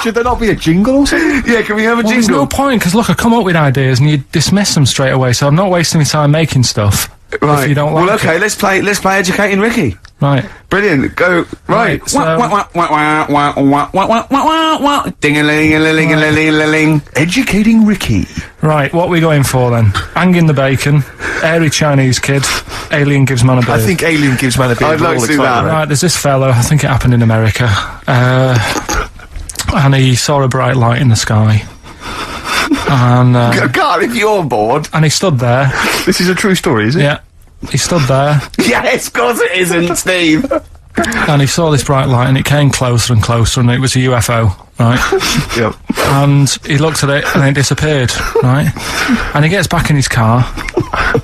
Should there not be a jingle or something? Yeah, can we have a Well, there's jingle? no point, because look, I come up with ideas and you dismiss them straight away, so I'm not wasting my time making stuff. Right. If you don't like well, okay, it. let's play Educating Ricky. Right. Brilliant. Go. Right. Right, so- Ding-a-ling-a-ling-a-ling-a-ling. Educating Ricky. Right, what are we going for then? Hanging the bacon, hairy Chinese kid, Alien gives man a beard. I think Alien gives man a beard. I'd like to do that. Right, there's this fella, I think it happened in America, and he saw a bright light in the sky. And, God, if you're bored. and he stood there. This is a true story, is it? Yeah. He stood there, Yes, of course it isn't, Steve. and he saw this bright light, and it came closer and closer, and it was a UFO, right? Yep. And he looked at it, and it disappeared, right? And he gets back in his car,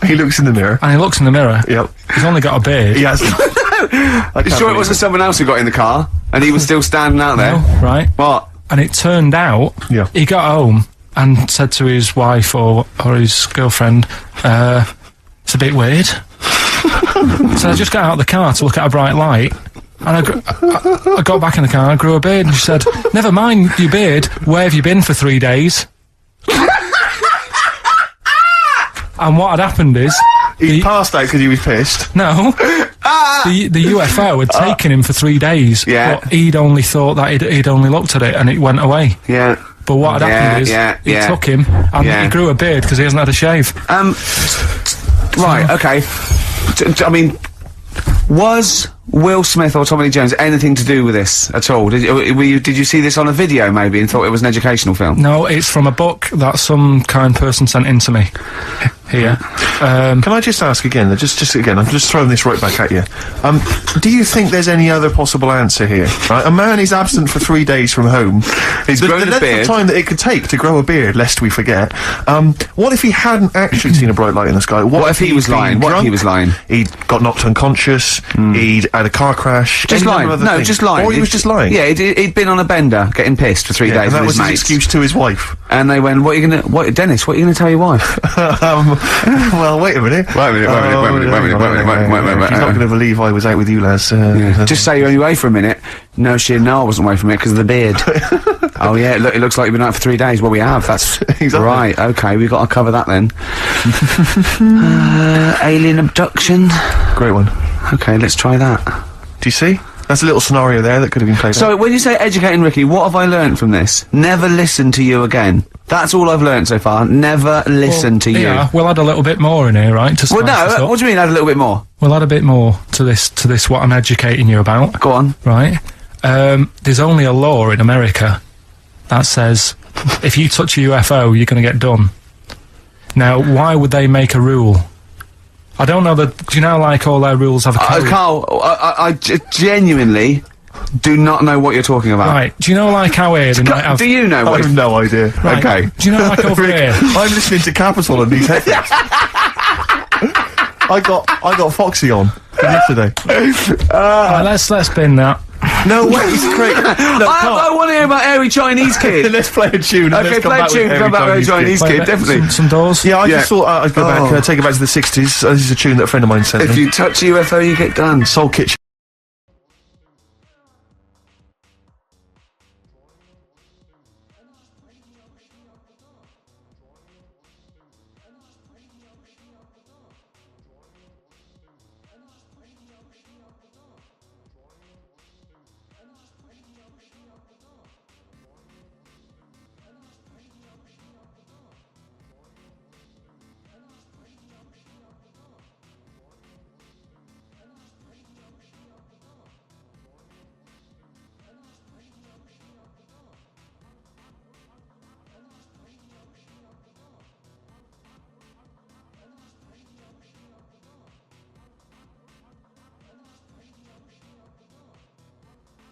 He looks in the mirror. and he looks in the mirror. Yep. He's only got a beard. He has. You sure it wasn't someone else who got in the car and he was still standing out there? No, right? What? And it turned out, Yeah. he got home and said to his wife or his girlfriend, it's a bit weird. So I just got out of the car to look at a bright light, and I got back in the car and I grew a beard, and she said, never mind your beard, where have you been for 3 days? And what had happened is, He passed out because he was pissed. no, the UFO had taken him for 3 days, Yeah. but he'd only thought that he'd only looked at it and it went away. Yeah. But what had happened is, he took him, and Yeah. he grew a beard because he hasn't had a shave. Right, okay. I mean, was Will Smith or Tommy Lee Jones anything to do with this at all? Did you see this on a video maybe and thought it was an educational film? No, it's from a book that some kind person sent in to me. Here. Can I just ask again, just again, I'm just throwing this right back at you. Do you think there's any other possible answer here? Right? A man is absent for 3 days from home. He's the grown a length beard. of time that it could take to grow a beard, lest we forget. What if he hadn't actually seen a bright light in the sky? What if he he'd was been lying? What if he drunk? was lying? He'd got knocked unconscious. He'd had a car crash. Just any lying. number of No, other things. just lying. Or he was just lying. Yeah, he'd been on a bender, getting pissed for 3 Yeah, days and that with was his his mates. excuse to his wife. And they went, Dennis, what are you gonna tell your wife? Well, wait a minute. Wait a minute. She's not going to believe I was out with you, lads. Just say you're only away for a minute. No, I wasn't away from it because of the beard. Oh yeah, it looks like you've been out for 3 days. Well, we have. That's Exactly. right. Okay, we've got to cover that then. Alien abduction. Great one. Okay, let's try that. Do you see? That's a little scenario there that could have been played out. So, when you say educating Ricky, what have I learnt from this? Never listen to you again. That's all I've learnt so far. Never listen to you. Yeah, we'll add a little bit more in here, right? To Well, spice this no, up. what do you mean add a little bit more? We'll add a bit more to this what I'm educating you about, Go on. right? There's only a law in America that says if you touch a UFO, you're going to get done. Now, why would they make a rule? I don't know that. Do you know, like, all their rules have a code? Carl, I genuinely do not know what you're talking about. Right. Do you know, like, how here they might have... Do you know I what? have no idea. Right, Okay. Do you know, like, over here... I'm listening to Capital on these headphones. I got Foxy on yesterday. Right, let's bin that. No way, it's great. I want to hear about Airy Chinese Kid. Let's play a tune. And Okay, let's come play a back tune, with come back with Airy Chinese Wait, Kid, definitely. Some doors. Yeah, I Yeah. just thought I'd go back, take it back to the 60s. This is a tune that a friend of mine sent If me. you touch a UFO, you get done. Soul Kitchen.